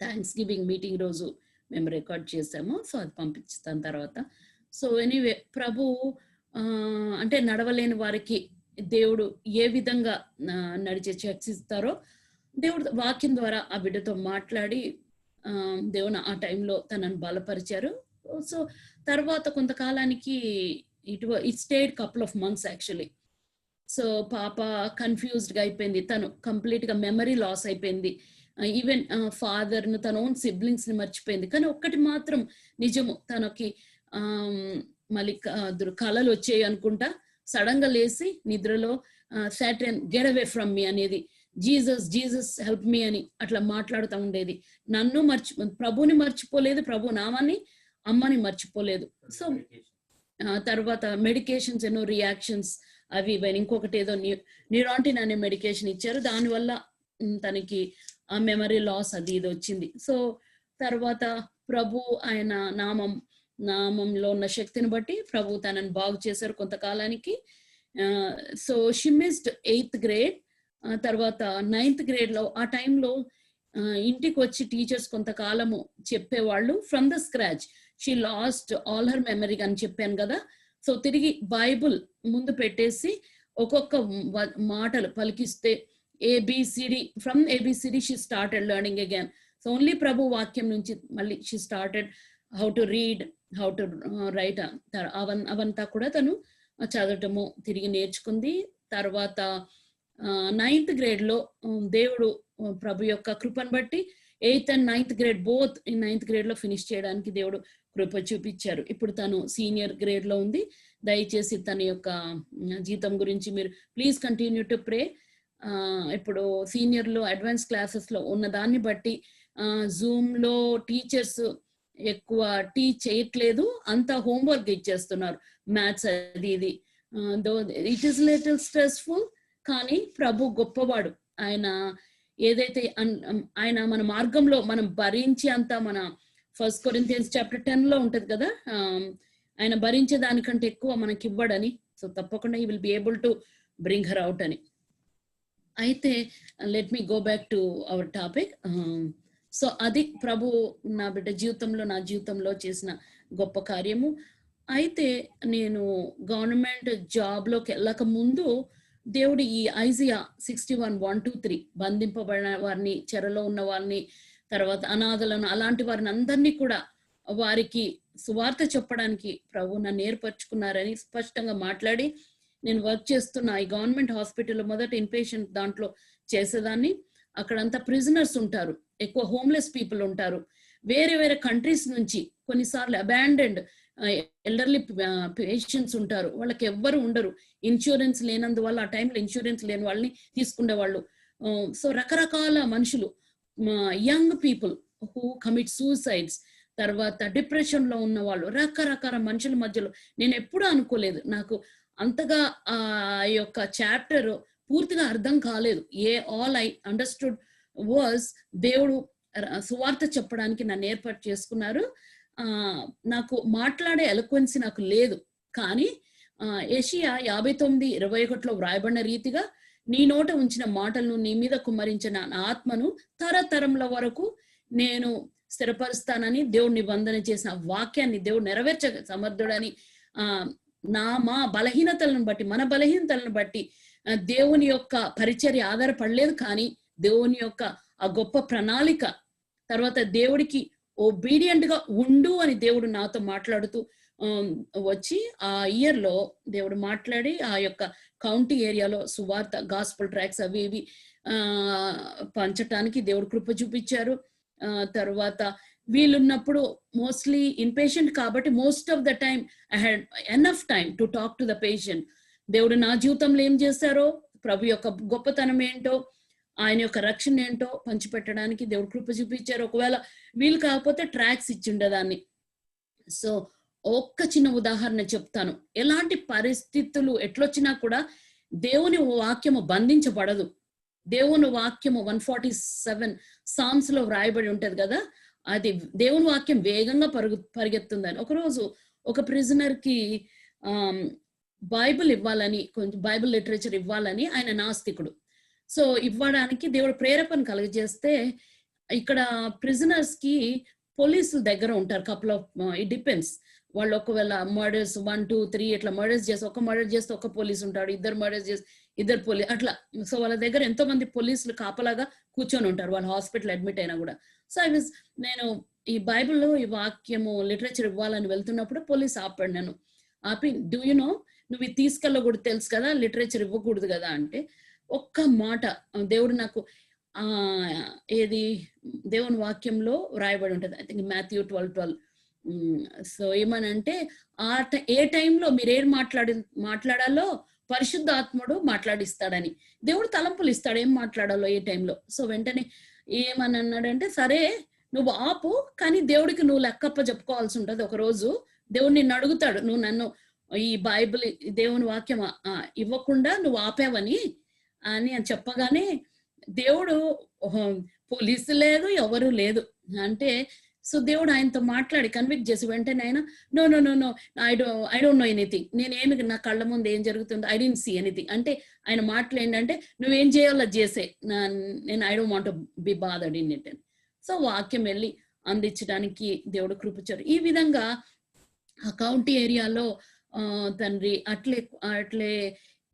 థ్యాంక్స్ గివింగ్ మీటింగ్ రోజు మేము రికార్డ్ చేసాము, సో అది పంపిస్తాను తర్వాత. సో ఎనీవే ప్రభు అంటే నడవలేని వారికి దేవుడు ఏ విధంగా నడిచే చెక్స్ ఇస్తారో దేవుడు వాక్యం ద్వారా ఆ బిడ్డతో మాట్లాడి దేవుని ఆ టైంలో తనను బలపరిచారు. సో తర్వాత కొంతకాలానికి it stayed couple of months actually. So పాప కన్ఫ్యూజ్డ్ గా అయిపోయింది, తను కంప్లీట్ గా మెమరీ లాస్ అయిపోయింది, ఈవెన్ ఫాదర్ ను తన ఓన్ సిబ్లింగ్స్ ని మర్చిపోయింది. కానీ ఒక్కటి మాత్రం నిజము, తనకి మళ్ళీ కళలు వచ్చాయి అనుకుంటా, సడన్ గా లేసి నిద్రలో సాటన్ గెట్ అవే ఫ్రమ్ మీ అనేది, జీసస్ జీసస్ హెల్ప్ మీ అని అట్లా మాట్లాడుతూ ఉండేది. నన్ను ప్రభుని మర్చిపోలేదు, ప్రభు నామాన్ని అమ్మని మర్చిపోలేదు. సో తర్వాత మెడికేషన్స్ ఎన్నో రియాక్షన్స్ అవి ఇవన్నీ, ఇంకొకటి ఏదో న్యూరాంటిన్ అనే మెడికేషన్ ఇచ్చారు, దానివల్ల తనకి ఆ మెమరీ లాస్ అది ఇది వచ్చింది. సో తర్వాత ప్రభు ఆయన నామంలో ఉన్న శక్తిని బట్టి ప్రభు తనని బాగు చేశారు కొంతకాలానికి. So she missed 8th grade, తర్వాత 9th grade లో ఆ టైంలో ఇంటికి వచ్చి టీచర్స్ కొంతకాలము చెప్పేవాళ్ళు from the scratch. She lost all her memory అని చెప్పాను కదా. సో తిరిగి బైబుల్ ముందు పెట్టేసి ఒక్కొక్క మాటలు పలికిస్తే ABCD, from ABCD she started learning again. So only ప్రభు వాక్యం నుంచి మళ్ళీ she started how to read, how to write, అవంతా కూడా తను చదవటము తిరిగి నేర్చుకుంది. తర్వాత 9th grade లో దేవుడు ప్రభు యొక్క కృపను బట్టి 8th and 9th grade both 9th grade లో ఫినిష్ చేయడానికి దేవుడు కృప చూపించారు. ఇప్పుడు తను సీనియర్ గ్రేడ్ లో ఉంది. దయచేసి తన యొక్క జీతం గురించి మీరు ప్లీజ్ కంటిన్యూ టు ప్రే. ఇప్పుడు సీనియర్ లో అడ్వాన్స్ క్లాసెస్ లో ఉన్న దాన్ని బట్టి జూమ్ లో టీచర్స్ ఎక్కువ టీచ్ చేయట్లేదు, అంతా హోంవర్క్ ఇచ్చేస్తున్నారు, మ్యాథ్స్ అది ఇది. ఇట్ ఈస్ లిటిల్ స్ట్రెస్ఫుల్, కానీ ప్రభు గొప్పవాడు. ఆయన ఏదైతే ఆయన మన మార్గంలో మనం భరించి అంతా, మన 1 Corinthians chapter 10 లో ఉంటది కదా, ఆయన భరించే దానికంటే ఎక్కువ మనకి ఇవ్వడని. సో తప్పకుండా he will be able to bring her out అని. అయితే let me go back to our topic. So అది ప్రభు నా బిడ్డ జీవితంలో, నా జీవితంలో చేసిన గొప్ప కార్యము. అయితే నేను గవర్నమెంట్ జాబ్లోకి వెళ్ళక ముందు దేవుడు ఈ ఐజియా 61:1-3 బంధింపబడిన వారిని, చెరలో ఉన్న వారిని, తర్వాత అనాథలను, అలాంటి వారిని అందరినీ కూడా వారికి సువార్త చెప్పడానికి ప్రభు నన్ను ఏర్పరచుకున్నారని స్పష్టంగా మాట్లాడి, నేను వర్క్ చేస్తున్న ఈ గవర్నమెంట్ హాస్పిటల్లో మొదట ఇన్పేషెంట్ దాంట్లో చేసేదాన్ని. అక్కడంతా ప్రిజనర్స్ ఉంటారు, ఎక్కువ హోమ్లెస్ పీపుల్ ఉంటారు, వేరే వేరే కంట్రీస్ నుంచి, కొన్నిసార్లు అబాండెండ్ ఎల్డర్లీ పేషెంట్స్ ఉంటారు, వాళ్ళకి ఎవ్వరు ఉండరు, ఇన్సూరెన్స్ లేనందువల్ల ఆ టైంలో ఇన్సూరెన్స్ లేని వాళ్ళని తీసుకునే వాళ్ళు. సో రకరకాల మనుషులు, young people who commit suicides, తర్వాత డిప్రెషన్ లో ఉన్న వాళ్ళు, రకరకాల మనుషుల మధ్యలో నేను ఎప్పుడూ అనుకోలేదు, నాకు అంతగా ఆ యొక్క చాప్టర్ పూర్తిగా అర్థం కాలేదు. ఆల్ ఐ అండర్స్టూడ్ వాజ్ దేవుడు సువార్త చెప్పడానికి నన్ను ఏర్పాటు చేసుకున్నారు. నాకు మాట్లాడే ఎలక్వెన్సీ నాకు లేదు, కానీ యెషయా 59:21 వ్రాయబడిన రీతిగా, నీ నోట ఉంచిన మాటలను నీ మీద కుమ్మరించిన నా ఆత్మను తరతరముల వరకు నేను స్థిరపరుస్తానని దేవుడు నిబంధన చేసిన వాక్యాన్ని దేవుడు నెరవేర్చ సమర్థుడని, మా బలహీనతలను బట్టి, మన బలహీనతలను బట్టి దేవుని యొక్క పరిచర్య ఆధారపడలేదు, కానీ దేవుని యొక్క ఆ గొప్ప ప్రణాళిక, తర్వాత దేవుడికి ఒబీడియంట్ గా ఉండు అని దేవుడు నాతో మాట్లాడుతూ వచ్చి, ఆ ఇయర్ లో దేవుడు మాట్లాడి ఆ యొక్క కౌంటీ ఏరియాలో సువార్త, గాస్పుల్ ట్రాక్స్ అవి ఇవి పంచటానికి దేవుడు కృప చూపించారు. తర్వాత వీళ్ళున్నప్పుడు మోస్ట్లీ ఇన్పేషెంట్ కాబట్టి most of the time I had enough time to talk to the patient. దేవుడు నా జీవితంలో ఏం చేశారో, ప్రభు యొక్క గొప్పతనం ఏంటో, ఆయన యొక్క రక్షణ ఏంటో పంచిపెట్టడానికి దేవుడు కృప చూపించారు. ఒకవేళ వీలు కాకపోతే ట్రాక్స్ ఇచ్చిండేదాన్ని. సో ఒక్క చిన్న ఉదాహరణ చెప్తాను. ఎలాంటి పరిస్థితులు ఎట్లొచ్చినా కూడా దేవుని వాక్యము బంధించబడదు. దేవుని వాక్యము 147 సామ్స్ లో వ్రాయబడి ఉంటది కదా, అది దేవుని వాక్యం వేగంగా పరిగెత్తుందని. ఒకరోజు ఒక ప్రిజనర్ కి బైబిల్ ఇవ్వాలని, కొంచెం బైబిల్ లిటరేచర్ ఇవ్వాలని, ఆయన నాస్తికుడు. సో ఇవ్వడానికి దేవుడు ప్రేరేపణ కలుగజేస్తే, ఇక్కడ ప్రిజనర్స్ కి పోలీసుల దగ్గర ఉంటారు, కపుల్ ఆఫ్, ఇట్ డిపెండ్స్, వాళ్ళు ఒకవేళ మర్డర్స్ 1, 2, 3 ఇట్లా మర్డర్స్ చేస్తే ఒక మర్డర్ చేస్తే ఒక పోలీస్ ఉంటాడు, ఇద్దరు మర్డర్స్ చేస్తే ఇద్దరు పోలీస్ అట్లా. సో వాళ్ళ దగ్గర ఎంతో మంది పోలీసులు కాపలాగా కూర్చొని ఉంటారు వాళ్ళు హాస్పిటల్ అడ్మిట్ అయినా కూడా. సో నేను ఈ బైబిల్లో ఈ వాక్యము లిటరేచర్ ఇవ్వాలని వెళ్తున్నప్పుడు పోలీస్ ఆపాడు నన్ను. ఆపి డూ యు నో నువ్వు ఇది తీసుకెళ్ళకూడదు తెలుసు కదా, లిటరేచర్ ఇవ్వకూడదు కదా అంటే ఒక్క మాట దేవుడు నాకు ఏది దేవుని వాక్యంలో రాయబడి ఉంటుంది, ఐ థింక్ Matthew 12:12. సో ఏమనంటే ఏ టైంలో మీరు ఏం మాట్లాడాలో పరిశుద్ధాత్ముడు మాట్లాడిస్తాడని, దేవుడు తలంపులు ఇస్తాడు ఏం మాట్లాడాలో ఏ టైంలో. సో వెంటనే ఏమని అన్నాడంటే సరే నువ్వు ఆపు, కానీ దేవుడికి నువ్వు లెక్కప్ప చెప్పుకోవాల్సి ఉంటుంది. ఒక రోజు దేవుడు నిన్ను అడుగుతాడు, నువ్వు నన్ను ఈ బైబిల్ దేవుని వాక్యం ఇవ్వకుండా నువ్వు ఆపావని అని చెప్పగానే దేవుడు పోలీసు లేదు ఎవరు లేదు అంటే, సో దేవుడు ఆయనతో మాట్లాడి కన్విక్ట్ చేసి వెంటనే ఆయన no no no no I don't know anything, నేనేమి నా కళ్ళ ముందు ఏం జరుగుతుందో ఐ డోంట్ సీ ఎనీథింగ్ అంటే ఆయన మాటలు ఏంటంటే నువ్వేం చేయాలో చేసే, నేను I don't want to be bothered in it అని. సో వాక్యం వెళ్ళి అందించడానికి దేవుడు కృపచారు. ఈ విధంగా ఆ కౌంటీ ఏరియాలో తండ్రి అట్లే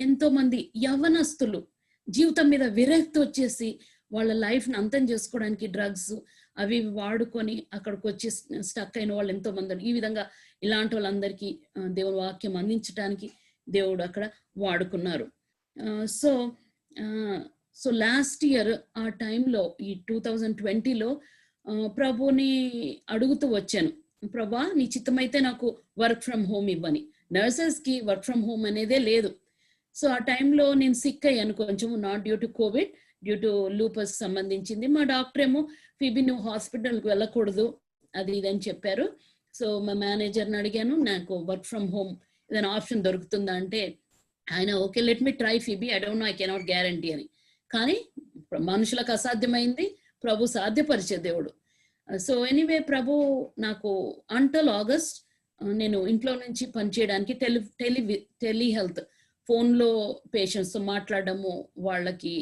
ఎంతో మంది యవ్వనస్తులు జీవితం మీద విరక్తి వచ్చేసి వాళ్ళ లైఫ్ ని అంతం చేసుకోవడానికి డ్రగ్స్ అవి వాడుకొని అక్కడికి వచ్చి స్టక్ అయిన వాళ్ళు ఎంతో మంది. ఈ విధంగా ఇలాంటి వాళ్ళందరికీ దేవుని వాక్యం అందించడానికి దేవుడు అక్కడ వాడుకున్నారు. సో లాస్ట్ ఇయర్ ఆ టైంలో ఈ 2020లో ప్రభుని అడుగుతూ వచ్చాను, ప్రభా నీ చిత్తమైతే నాకు వర్క్ ఫ్రమ్ హోమ్ ఇవ్వని. నర్సెస్ కి వర్క్ ఫ్రమ్ హోమ్ అనేదే లేదు. సో ఆ టైంలో నేను సిక్ అయ్యాను కొంచెం, not due to Covid, due to lupus సంబంధించింది. మా డాక్టర్ ఏమో ఫీబీ నువ్వు హాస్పిటల్కి వెళ్ళకూడదు అది ఇదని చెప్పారు. సో మా మేనేజర్ని అడిగాను నాకు వర్క్ ఫ్రమ్ హోమ్ ఏదైనా ఆప్షన్ దొరుకుతుందా అంటే ఆయన okay let me try Phoebe, I don't no I cannot guarantee అని. కానీ మనుషులకు అసాధ్యమైంది ప్రభు సాధ్యపరిచే దేవుడు. సో ఎనీవే ప్రభు నాకు అంటల్ ఆగస్ట్ నేను ఇంట్లో నుంచి పనిచేయడానికి టెలి హెల్త్ ఫోన్లో పేషెంట్స్తో మాట్లాడడము, వాళ్ళకి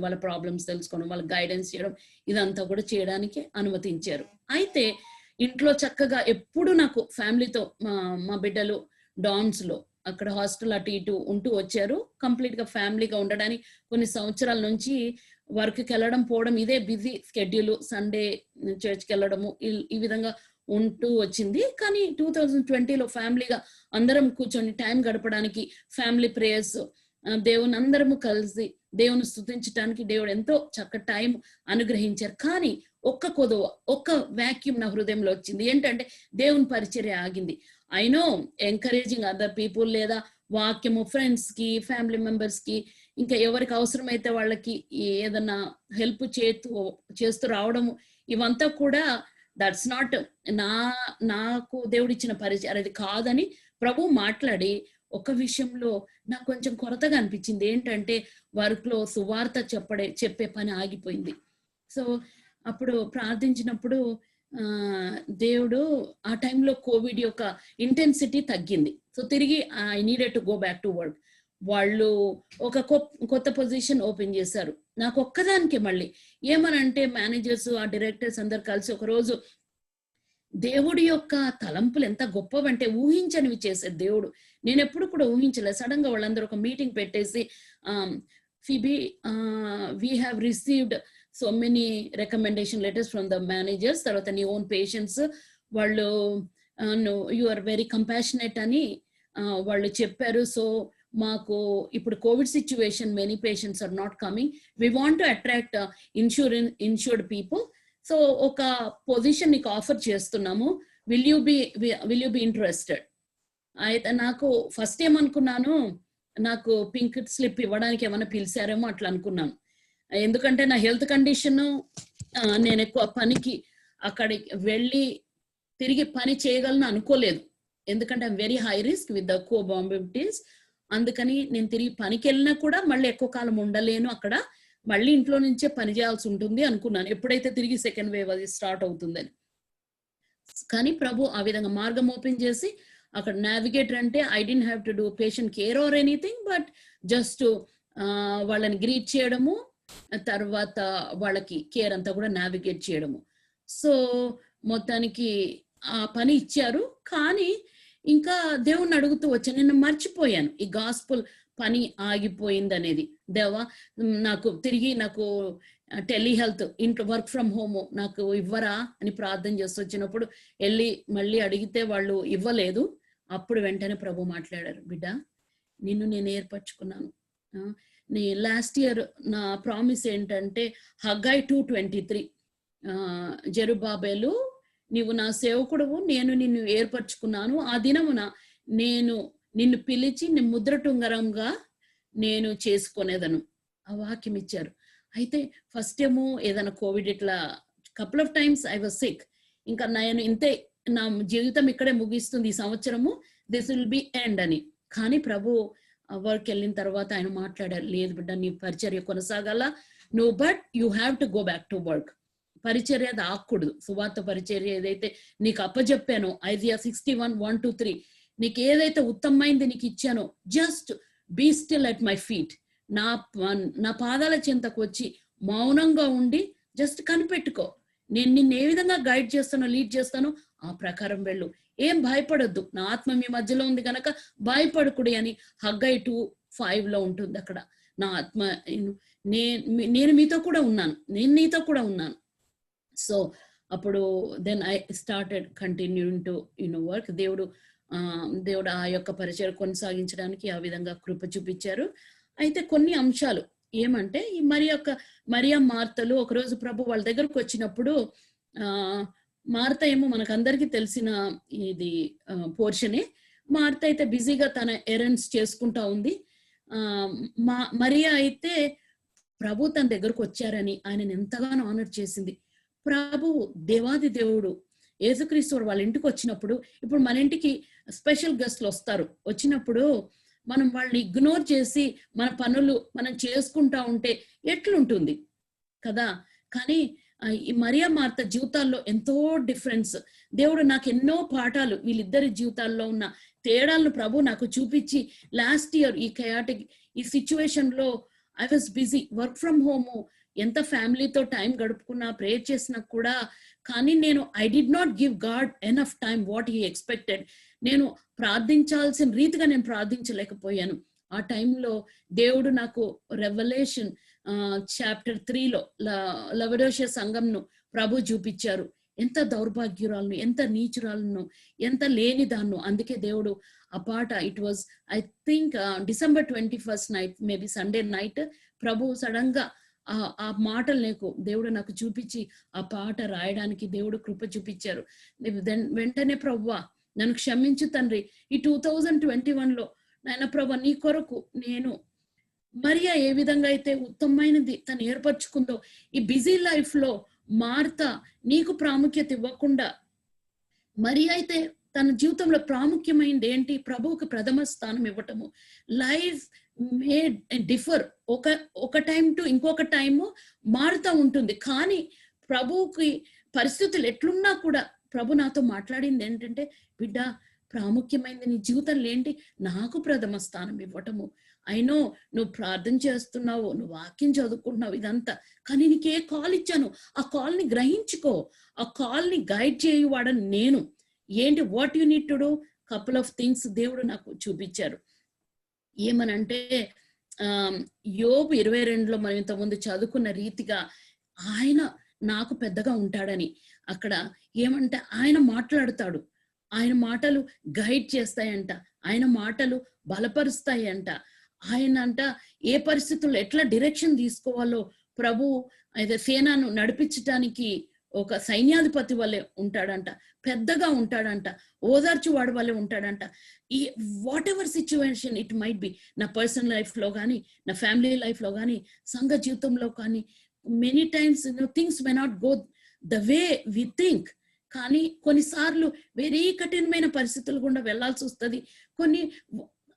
వాళ్ళ ప్రాబ్లమ్స్ తెలుసుకోవడం, వాళ్ళకి గైడెన్స్ చేయడం ఇదంతా కూడా చేయడానికి అనుమతించారు. అయితే ఇంట్లో చక్కగా ఎప్పుడు నాకు ఫ్యామిలీతో మా బిడ్డలు డాన్స్లో అక్కడ హాస్టల్ అటు ఇటు ఉంటూ వచ్చారు. కంప్లీట్ గా ఫ్యామిలీగా ఉండడానికి కొన్ని సంవత్సరాల నుంచి వర్క్కి వెళ్ళడం పోవడం ఇదే బిజీ స్కెడ్యూల్, సండే చర్చ్కి వెళ్ళడము ఈ విధంగా ఉంటూ వచ్చింది. కానీ 2020లో ఫ్యామిలీగా అందరం కూర్చొని టైం గడపడానికి ఫ్యామిలీ ప్రేయర్స్, దేవుని అందరము కలిసి దేవుని స్తుతించడానికి దేవుడు ఎంతో చక్కటి టైం అనుగ్రహించారు. కానీ ఒక్క కొదవ, ఒక్క వాక్యూమ్ నా హృదయంలో వచ్చింది. ఏంటంటే దేవుని పరిచర్య ఆగింది. I know encouraging other people లేదా వాక్యము ఫ్రెండ్స్ కి ఫ్యామిలీ మెంబర్స్ కి ఇంకా ఎవరికి అవసరమైతే వాళ్ళకి ఏదన్నా హెల్ప్ చేస్తూ రావడము ఇవంతా కూడా దట్స్ నాట్ నాకు దేవుడిచ్చిన పరిచయం అది కాదని ప్రభు మాట్లాడి ఒక విషయంలో నాకు కొంచెం కొరతగా అనిపించింది. ఏంటంటే వర్క్ లో సువార్త చెప్పే పని ఆగిపోయింది. సో అప్పుడు ప్రార్థించినప్పుడు దేవుడు ఆ టైంలో కోవిడ్ యొక్క ఇంటెన్సిటీ తగ్గింది. సో తిరిగి I needed to go back to work. వాళ్ళు ఒక కొత్త పొజిషన్ ఓపెన్ చేశారు నాకు ఒక్కదానికి. మళ్ళీ ఏమనంటే మేనేజర్స్ ఆ డైరెక్టర్స్ అందరు కలిసి ఒకరోజు దేవుడి యొక్క తలంపులు ఎంత గొప్పవంటే ఊహించనివి చేశారు దేవుడు. నేను ఎప్పుడు కూడా ఊహించలేదు. సడన్ గా వాళ్ళందరూ ఒక మీటింగ్ పెట్టేసి Phoebe we have received so many recommendation letters from the managers, తర్వాత నీ ఓన్ పేషెంట్స్ వాళ్ళు యు ఆర్ వెరీ కంపాషనేట్ అని వాళ్ళు చెప్పారు. సో మాకు ఇప్పుడు covid situation many patients are not coming, we want to attract insured people. So ఒక position నీకు ఆఫర్ చేస్తున్నాము, విల్ యూ బి ఇంట్రెస్టెడ్? అయితే నాకు ఫస్ట్ ఏమనుకున్నాను, నాకు పింక్ స్లిప్ ఇవ్వడానికి ఏమైనా పిలిచారేమో అట్లా అనుకున్నాను. ఎందుకంటే నా హెల్త్ కండిషన్, నేను ఎక్కువ పనికి అక్కడికి వెళ్ళి తిరిగి పని చేయగలను అనుకోలేదు. ఎందుకంటే I'm very high risk with the comorbidities. అందుకని నేను తిరిగి పనికి వెళ్ళినా కూడా మళ్ళీ ఎక్కువ కాలం ఉండలేను అక్కడ, మళ్ళీ ఇంట్లో నుంచే పని చేయాల్సి ఉంటుంది అనుకున్నాను, ఎప్పుడైతే తిరిగి సెకండ్ వేవ్ అది స్టార్ట్ అవుతుందని. కానీ ప్రభు ఆ విధంగా మార్గం ఓపెన్ చేసి అక్కడ నావిగేటర్ అంటే I don't have to do patient care or anything, but just వాళ్ళని గ్రీట్ చేయడము, తర్వాత వాళ్ళకి కేర్ అంతా కూడా నావిగేట్ చేయడము. సో మొత్తానికి ఆ పని ఇచ్చారు. కానీ ఇంకా దేవుణ్ణి అడుగుతూ వచ్చాను, నేను మర్చిపోయాను ఈ గాస్పుల్ పని ఆగిపోయింది అనేది. దేవా నాకు తిరిగి నాకు టెలిహెల్త్ ఇంట్లో వర్క్ ఫ్రమ్ హోమ్ నాకు ఇవ్వరా అని ప్రార్థన చేస్తూ వచ్చినప్పుడు వెళ్ళి మళ్ళీ అడిగితే వాళ్ళు ఇవ్వలేదు. అప్పుడు వెంటనే ప్రభు మాట్లాడారు, బిడ్డ నిన్ను నేను ఏర్పరచుకున్నాను. లాస్ట్ ఇయర్ నా ప్రామిస్ ఏంటంటే హగ్గై 2:23 జెరుబాబేలు నీవు నా సేవకుడువు, నేను నిన్ను ఏర్పరచుకున్నాను, ఆ దినమున నేను నిన్ను పిలిచి నీ ముద్రటుంగరంగా నేను చేసుకునేదను. ఆ వాక్యం ఇచ్చారు. అయితే ఫస్ట్ ఏమో ఏదైనా కోవిడ్ ఇట్లా couple of times I was sick. ఇంకా నేను ఇంతే, నా జీవితం ఇక్కడే ముగిస్తుంది ఈ సంవత్సరము, దిస్ విల్ బి ఎండ్ అని. కానీ ప్రభు వర్క్ వెళ్ళిన తర్వాత ఆయన మాట్లాడారు, లేదు బిడ్డ నీ పరిచర్య కొనసాగాల నువ్వు, but you have to go back to work. పరిచర్య అది ఆగకూడదు. సువార్త పరిచర్య ఏదైతే నీకు అప్పచెప్పానో, ఐజియా 61:1-3 నీకు ఏదైతే ఉత్తమమైంది నీకు ఇచ్చానో, just be still at my feet, నా పాదాల చెంతకు వచ్చి మౌనంగా ఉండి జస్ట్ కనిపెట్టుకో, నేను నిన్ను ఏ విధంగా గైడ్ చేస్తానో లీడ్ చేస్తానో ఆ ప్రకారం వెళ్ళు, ఏం భయపడొద్దు, నా ఆత్మ మీ మధ్యలో ఉంది కనుక భయపడకుడి అని హగ్గై 2:5 ఉంటుంది అక్కడ. నా ఆత్మ నేను మీతో కూడా ఉన్నాను, నేను నీతో కూడా ఉన్నాను. సో అప్పుడు then I started continuing to work. దేవుడు ఆ యొక్క పరిచయం కొనసాగించడానికి ఆ విధంగా కృప చూపించారు. అయితే కొన్ని అంశాలు ఏమంటే, ఈ మరియా మార్తలు ఒకరోజు ప్రభు వాళ్ళ దగ్గరకు వచ్చినప్పుడు, మార్త ఏమో మనకందరికీ తెలిసిన ఇది పోర్షనే. మార్త అయితే బిజీగా తన ఎరెండ్స్ చేసుకుంటా ఉంది. మరియా అయితే ప్రభు తన దగ్గరకు వచ్చారని ఆయనను ఎంతగానో ఆనర్ చేసింది. ప్రభు దేవాది దేవుడు యేసుక్రీస్తు వాళ్ళ ఇంటికి వచ్చినప్పుడు, ఇప్పుడు మన ఇంటికి స్పెషల్ గెస్ట్లు వస్తారు, వచ్చినప్పుడు మనం వాళ్ళని ఇగ్నోర్ చేసి మన పనులు మనం చేసుకుంటా ఉంటే ఎట్లుంటుంది కదా. కానీ ఈ మరియా మార్త జీవితాల్లో ఎంతో డిఫరెన్స్. దేవుడు నాకు ఎన్నో పాఠాలు వీళ్ళిద్దరి జీవితాల్లో ఉన్న తేడాలను ప్రభు నాకు చూపించి, లాస్ట్ ఇయర్ ఈ సిచ్యువేషన్ లో I was busy, work from home, ఎంత ఫ్యామిలీతో టైం గడుపుకున్నా ప్రేయర్ చేసినా కూడా, కానీ నేను I did not give God enough time what he expected. నేను ప్రార్థించాల్సిన రీతిగా నేను ప్రార్థించలేకపోయాను. ఆ టైంలో దేవుడు నాకు రెవల్యూషన్ చాప్టర్ 3లో లవడోషియా సంఘంను ప్రభు చూపించారు. ఎంత దౌర్భాగ్యురాలను, ఎంత నీచురాలను, ఎంత లేనిదాన్ను. అందుకే దేవుడు ఆ పాట, it was I think December 21st night, maybe Sunday night, Prabhu sudden గా ఆ మాటలు దేవుడు నాకు చూపించి ఆ పాట రాయడానికి దేవుడు కృప చూపించారు. వెంటనే ప్రభువా నన్ను క్షమించు తండ్రి, ఈ 2021లో నాయన ప్రభు నీ కొరకు నేను మరియా ఏ విధంగా అయితే ఉత్తమమైనది తను ఏర్పరచుకుందో, ఈ బిజీ లైఫ్ లో మార్త నీకు ప్రాముఖ్యత ఇవ్వకుండా, మరియా అయితే తన జీవితంలో ప్రాముఖ్యమైనది ఏంటి, ప్రభువుకి ప్రథమ స్థానం ఇవ్వటము. లైఫ్ మే డిఫర్, ఒక టైం టు ఇంకొక టైము మారుతూ ఉంటుంది. కానీ ప్రభువుకి పరిస్థితులు ఎట్లున్నా కూడా ప్రభు నాతో మాట్లాడింది ఏంటంటే, బిడ్డ ప్రాముఖ్యమైనది నీ జీవితంలో ఏంటి, నాకు ప్రథమ స్థానం ఇవ్వటము. అయినో నువ్వు ప్రార్థన చేస్తున్నావు, నువ్వు వాక్యం చదువుకుంటున్నావు, ఇదంతా, కానీ నీకు ఏ కాల్ ఇచ్చాను ఆ కాల్ని గ్రహించుకో, ఆ కాల్ని గైడ్ చేయువాడని నేను. ఏంటి what you need to do, couple of things దేవుడు నాకు చూపించారు. ఏమనంటే యోబు 22లో మనం ఇంతకుముందు చదువుకున్న రీతిగా ఆయన నాకు పెద్దగా ఉంటాడని. అక్కడ ఏమంటే ఆయన మాట్లాడుతాడు, ఆయన మాటలు గైడ్ చేస్తాయంట, ఆయన మాటలు బలపరుస్తాయంట. ఆయన అంట ఏ పరిస్థితుల్లో ఎట్లా డైరెక్షన్ తీసుకోవాలో ప్రభు అయితే సేనను నడిపించడానికి ఒక సైన్యాధిపతి వల్లే ఉంటాడంట, పెద్దగా ఉంటాడంట, ఓదార్చువాడు వల్లే ఉంటాడంట. ఈ what ever situation it might be, నా పర్సనల్ లైఫ్ లో కానీ, నా ఫ్యామిలీ లైఫ్ లో కానీ, సంఘ జీవితంలో కానీ, many times things may not go the way we think. కానీ కొన్నిసార్లు వెరీ కఠినమైన పరిస్థితులు గుండా వెళ్లాల్సి వస్తుంది. కొన్ని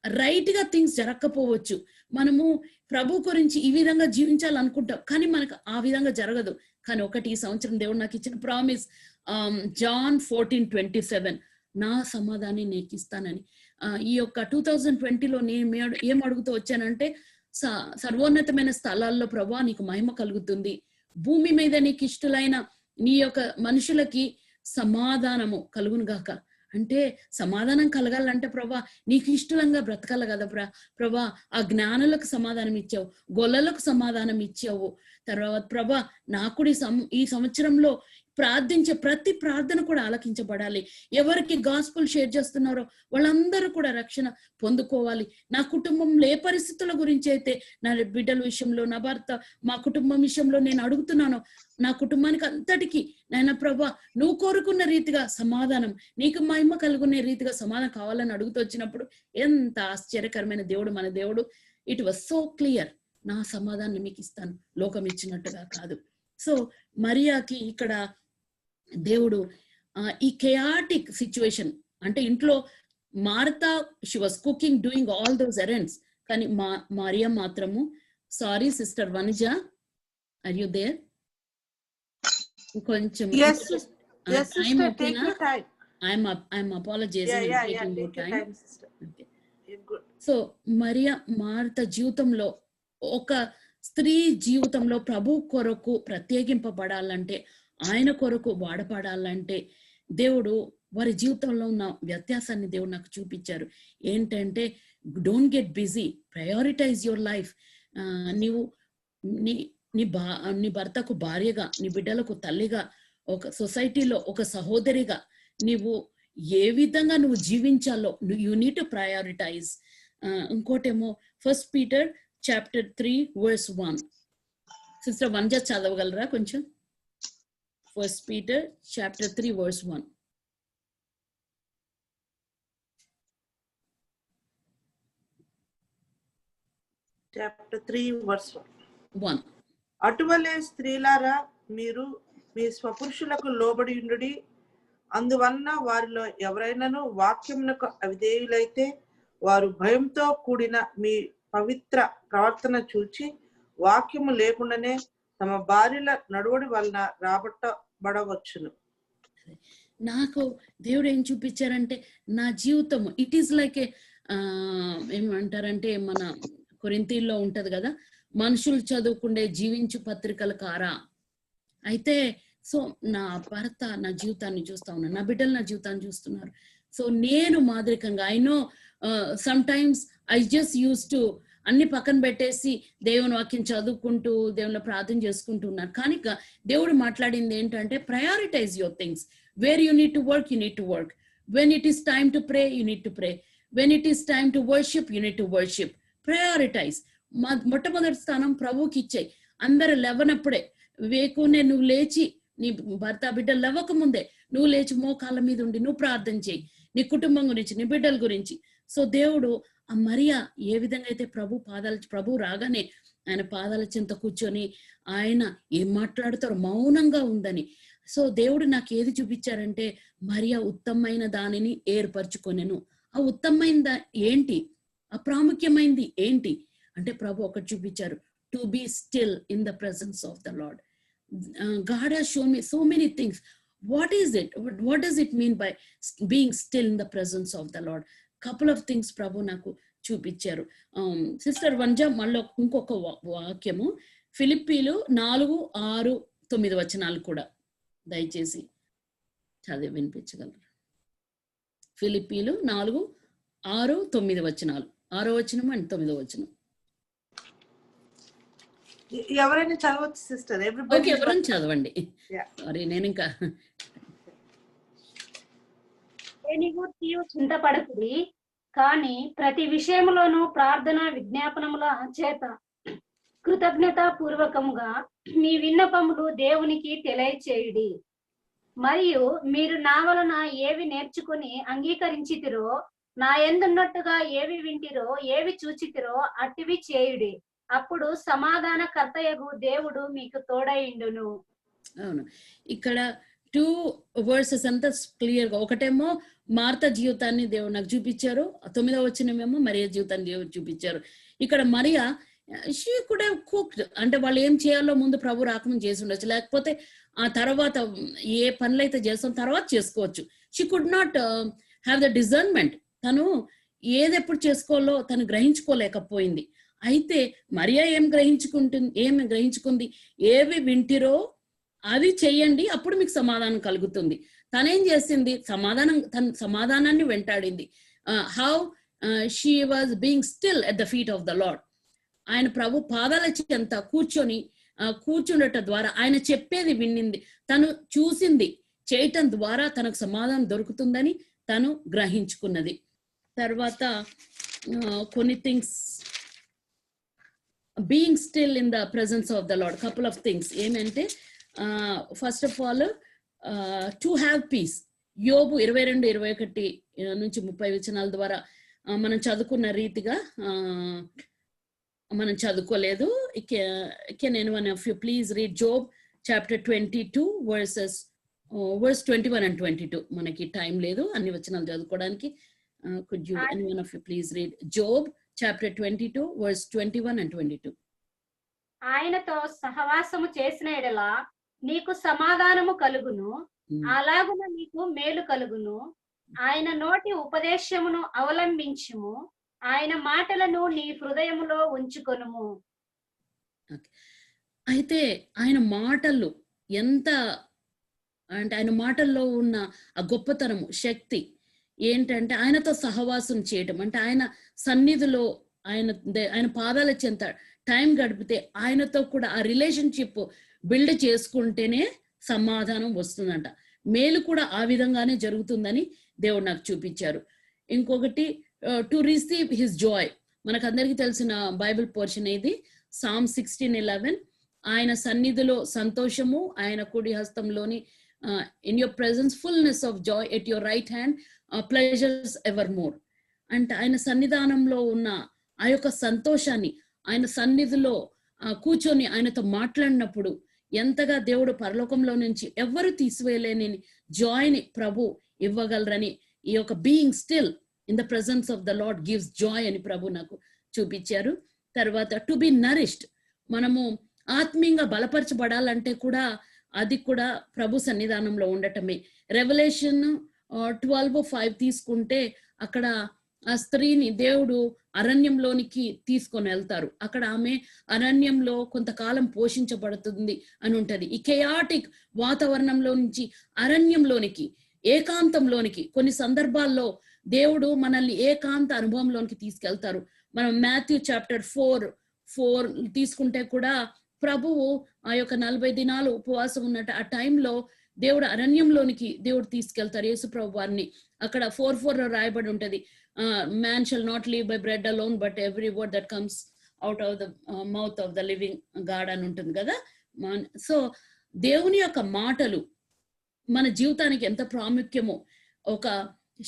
రైట్ గా థింగ్స్ జరగకపోవచ్చు. మనము ప్రభు గురించి ఈ విధంగా జీవించాలనుకుంటాం, కానీ మనకు ఆ విధంగా జరగదు. కానీ ఒకటి, ఈ సంవత్సరం దేవుడు నాకు ఇచ్చిన ప్రామిస్, John 14:27, నా సమాధాన్ని నీకు ఇస్తానని. ఈ యొక్క 2020లో నేను ఏం అడుగుతూ వచ్చానంటే, సర్వోన్నతమైన స్థలాల్లో ప్రభా నీకు మహిమ కలుగుతుంది, భూమి మీద నీకు ఇష్టలైన నీ యొక్క మనుషులకి సమాధానము కలుగును గాక. అంటే సమాధానం కలగాలంటే ప్రభా నీకు ఇష్టంగా బ్రతకాలి కదా ప్రభా. ఆ జ్ఞానులకు సమాధానం ఇచ్చావు, గొల్లలకు సమాధానం ఇచ్చావు. తర్వాత ప్రభా నాకు ఈ సంవత్సరంలో ప్రార్థించే ప్రతి ప్రార్థన కూడా ఆలకించబడాలి. ఎవరికి గాస్పుల్ షేర్ చేస్తున్నారో వాళ్ళందరూ కూడా రక్షణ పొందుకోవాలి. నా కుటుంబంలో ఏ పరిస్థితుల గురించి అయితే, నా బిడ్డల విషయంలో, నా భర్త, మా కుటుంబం విషయంలో నేను అడుగుతున్నానో, నా కుటుంబానికి అంతటికి నాయన ప్రభా నువ్వు కోరుకున్న రీతిగా సమాధానం, నీకు మహిమ కలుగునే రీతిగా సమాధానం కావాలని అడుగుతూ వచ్చినప్పుడు ఎంత ఆశ్చర్యకరమైన దేవుడు మన దేవుడు. ఇట్ వాజ్ సో క్లియర్, నా సమాధానం మీకు ఇస్తాను, లోకం ఇచ్చినట్టుగా కాదు. సో మరియాకి ఇక్కడ దేవుడు ఈ కెయాటిక్ సిచ్యువేషన్, అంటే ఇంట్లో Martha she was cooking, doing all those errands, కానీ మరియా మాత్రము, sorry sister Vanija, are you there? కొంచెం టైం ఓకేనా? I'm apologising, taking more time. So Martha జీవితంలో, ఒక స్త్రీ జీవితంలో ప్రభు కొరకు ప్రత్యేకింపబడాలంటే, ఆయన కొరకు వాడపడాలంటే దేవుడు వారి జీవితంలో ఉన్న వ్యత్యాసాన్ని దేవుడు నాకు చూపించారు. ఏంటంటే don't get busy, prioritise your life. నీవు నీ భర్తకు భార్యగా, నీ బిడ్డలకు తల్లిగా, ఒక సొసైటీలో ఒక సహోదరిగా నీవు ఏ విధంగా నువ్వు జీవించాలో యు నీడ్ టు ప్రయారిటైజ్. ఇంకోటేమో 1 Peter chapter 3 verse 1. Sister Vanija చదవగలరా కొంచెం? 1 Peter chapter 3 verse 1. Chapter 3 verse 1. అటువలే స్త్రీలారా మీరు మీ స్వపురుషులకు లోబడి ఉండుడి, అందువలన వారిలో ఎవరైనాను వాక్యమునకు అవిధేయులైతే వారు భయంతో కూడిన మీ పవిత్ర ప్రవర్తన చూచి వాక్యము లేకుండానే తమ భార్యల నడువడి వలన రాబట్టబడవచ్చును. నాకు దేవుడు ఏం చూపించారంటే, నా జీవితము ఇట్ ఈస్ లైక్ ఏమంటారంటే, మన కొరింథీల్లో ఉంటది కదా, మనుషులు చదువుకుండే జీవించు పత్రికల కారా. అయితే సో నా భర్త నా జీవితాన్ని చూస్తా ఉన్నారు, నా బిడ్డలు నా జీవితాన్ని చూస్తున్నారు. సో నేను మాదిరికంగా I know sometimes I just use to అన్ని పక్కన పెట్టేసి దేవుని వాక్యం చదువుకుంటూ దేవుని ప్రార్థన చేసుకుంటూ ఉన్నారు. కానీ దేవుడు మాట్లాడింది ఏంటంటే, prioritise your things. Where you need to work, you need to work. When it is time to pray, you need to pray. When it is time to worship, you need to worship. Prioritise. మొట్టమొదటి స్థానం ప్రభువుకి ఇచ్చాయి. అందరు లేవనప్పుడే, వేకునే నువ్వు లేచి, నీ భర్త బిడ్డలు లేవక ముందే నువ్వు లేచి మోకాళ్ళ మీద ఉండి నువ్వు ప్రార్థన చేయి, నీ కుటుంబం గురించి, నీ బిడ్డల గురించి. సో దేవుడు ఆ మరియా ఏ విధంగా అయితే ప్రభు రాగానే ఆయన పాదాల చింత కూర్చొని ఆయన ఏం మాట్లాడతారో మౌనంగా ఉందని. సో దేవుడు నాకు ఏది చూపించారంటే, మరియా ఉత్తమమైన దానిని ఏర్పరచుకొనెను. ఆ ఉత్తమమైన ఏంటి, ఆ ప్రాముఖ్యమైనది ఏంటి అంటే, ప్రభు ఒకటి చూపించారు, to be still in the presence of the Lord. God has shown me so many things. What is it? What does it mean by being still in the presence of the Lord? Couple of things ప్రభు నాకు చూపించారు. Sister వంజ మళ్ళీ ఇంకొక వాక్యము, ఫిలిప్పీలు 4:6-9 వచనాలు కూడా దయచేసి చదివి వినిపించగలరు. ఫిలిప్పీలు 4:6-9 వచనాలు, 6వ వచనం అండ్ 9వ వచనం. ఎవరైనా చదవచ్చు సిస్టర్, ఓకే, ఎవరైనా చదవండి. సారీ, నేను ఇంకా చింతపడకుడి, కానీ ప్రతి విషయంలోనూ ప్రార్థన విజ్ఞాపనముల చేత కృతజ్ఞత పూర్వకముగా మీ విన్నపములు దేవునికి తెలియచేయుడి. మరియు మీరు నా వలన ఏవి నేర్చుకుని అంగీకరించితిరో, నా యందున్నట్టుగా ఏవి వింటిరో, ఏవి చూచితిరో అట్టివి చేయుడి. అప్పుడు సమాధాన కర్తయగు దేవుడు మీకు తోడైండును. అవును, ఇక్కడ 2 verses అంతా క్లియర్ గా, ఒకటేమో మార్తా జీవితాన్ని దేవుడు నాకు చూపించారు, 9వ వచనమేమో మరియా జీవితాన్ని దేవుడు చూపించారు. ఇక్కడ Mariya she could have cooked, అంటే వాళ్ళు ఏం చేయాలో ముందు ప్రభు రాకముందు చేసి ఉండొచ్చు, లేకపోతే ఆ తర్వాత ఏ పనులైతే చేస్తాం తర్వాత చేసుకోవచ్చు. She could not have the discernment. తను ఏదెప్పుడు చేసుకోవాలో తను గ్రహించుకోలేకపోయింది. అయితే మరియా ఏం గ్రహించుకుంది, ఏవి వింటిరో అది చెయ్యండి, అప్పుడు మీకు సమాధానం కలుగుతుంది. తనేం చేసింది? తన సమాధానాన్ని వెంటాడింది. How she was being still at the feet of the lord. ఆయన ప్రభు పాదాల చెంత కూర్చుండట ద్వారా ఆయన చెప్పేది విన్నింది, తను చూసింది చేయటం ద్వారా తనకు సమాధానం దొరుకుతుందని తను గ్రహించుకున్నది. తర్వాత కొన్ని things, being still in the presence of the lord, couple of things ఏమంటే, first of all to have peace. యోబు 22-21 నుంచి 30 వచనాల ద్వారా మనం చదువుకున్న రీతిగా మనం చదువుకోలేదు. Can anyone of you please read Job chapter 22 verse 21 and 22. మనకి టైం లేదు అన్ని వచనాలు చదువుకోవడానికి. could you anyone of you please read Job chapter 22 verse 21 and 22? ఆయనతో సహవాసము చేసిన ఎడల నీకు సమాధానము కలుగును, అలాగున నీకు మేలు కలుగును. ఆయన నోటి ఉపదేశమును అవలంబించుము, ఆయన మాటలను నీ హృదయములో ఉంచుకొనుము. అయితే ఆయన మాటలు ఎంత అంటే, ఆయన మాటల్లో ఉన్న ఆ గొప్పతనము, శక్తి ఏంటంటే ఆయనతో సహవాసం చేయటం అంటే, ఆయన సన్నిధిలో ఆయన పాదాల చెంత టైం గడిపితే ఆయనతో కూడా ఆ రిలేషన్షిప్ బిల్డ్ చేసుకుంటేనే సమాధానం వస్తుందంట. మేలు కూడా ఆ విధంగానే జరుగుతుందని దేవుడు నాకు చూపించారు. ఇంకొకటి, టు రిసీవ్ హిస్ జాయ్. మనకందరికీ తెలిసిన బైబిల్ పోర్షన్ ఇది, సామ్ 16:11. ఆయన సన్నిధిలో సంతోషము, ఆయన కుడి హస్తంలోని in your presence fullness of joy, at your right hand pleasures evermore. అంటే ఆయన సన్నిధానంలో ఉన్న ఆ యొక్క సంతోషాన్ని, ఆయన సన్నిధిలో కూర్చొని ఆయనతో మాట్లాడినప్పుడు ఎంతగా దేవుడు పరలోకంలో నుంచి ఎవరు తీసివేయలేని జాయ్ని ప్రభు ఇవ్వగలరని, ఈ యొక్క being still in the presence of the lord gives Joy అని ప్రభు నాకు చూపించారు. తర్వాత టు బి నరిష్డ్, మనము ఆత్మీయంగా బలపరచబడాలంటే కూడా అది కూడా ప్రభు సన్నిధానంలో ఉండటమే. రెవల్యూషన్ 12:5 తీసుకుంటే అక్కడ ఆ స్త్రీని దేవుడు అరణ్యంలోనికి తీసుకొని వెళ్తారు. అక్కడ ఆమె అరణ్యంలో కొంతకాలం పోషించబడుతుంది అని ఉంటది. ఈ కెయాటిక్ వాతావరణంలో నుంచి అరణ్యంలోనికి, ఏకాంతంలోనికి కొన్ని సందర్భాల్లో దేవుడు మనల్ని ఏకాంత అనుభవంలోనికి తీసుకెళ్తారు. మనం మాథ్యూ చాప్టర్ 4 తీసుకుంటే కూడా ప్రభువు ఆ యొక్క 40 దినాలు ఉపవాసం ఉన్నట్టు ఆ టైంలో దేవుడు అరణ్యంలోనికి దేవుడు తీసుకెళ్తారు యేసు ప్రభు వారిని. అక్కడ 4:4 రాయబడి ఉంటది, man shall not live by bread alone but every word that comes out of the mouth of the living God అని ఉంటుంది కదా. సో దేవుని యొక్క మాటలు మన జీవితానికి ఎంత ప్రాముఖ్యమో, ఒక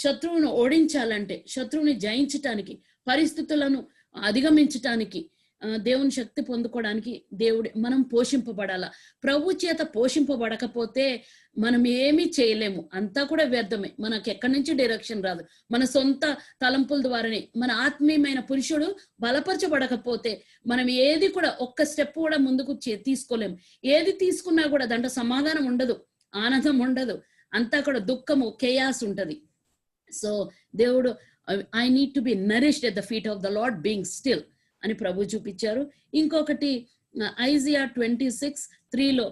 శత్రువును ఓడించాలంటే, శత్రువుని జయించటానికి, పరిస్థితులను అధిగమించటానికి, దేవుని శక్తి పొందుకోవడానికి మనం పోషింపబడాల. ప్రభు చేత పోషింపబడకపోతే మనం ఏమీ చేయలేము, అంతా కూడా వ్యర్థమే. మనకు ఎక్కడి నుంచి డైరెక్షన్ రాదు. మన సొంత తలంపుల ద్వారానే మన ఆత్మీయమైన పురుషుడు బలపరచబడకపోతే మనం ఏది కూడా ఒక్క స్టెప్ కూడా ముందుకు తీసుకోలేము. ఏది తీసుకున్నా కూడా దాంట్లో సమాధానం ఉండదు, ఆనందం ఉండదు, అంతా కూడా దుఃఖము, కేయాస్ ఉంటది. సో దేవుడు, I need to be nourished at the feet of the lord being still అని ప్రభు చూపించారు. ఇంకొకటి, ఐజియా 26:3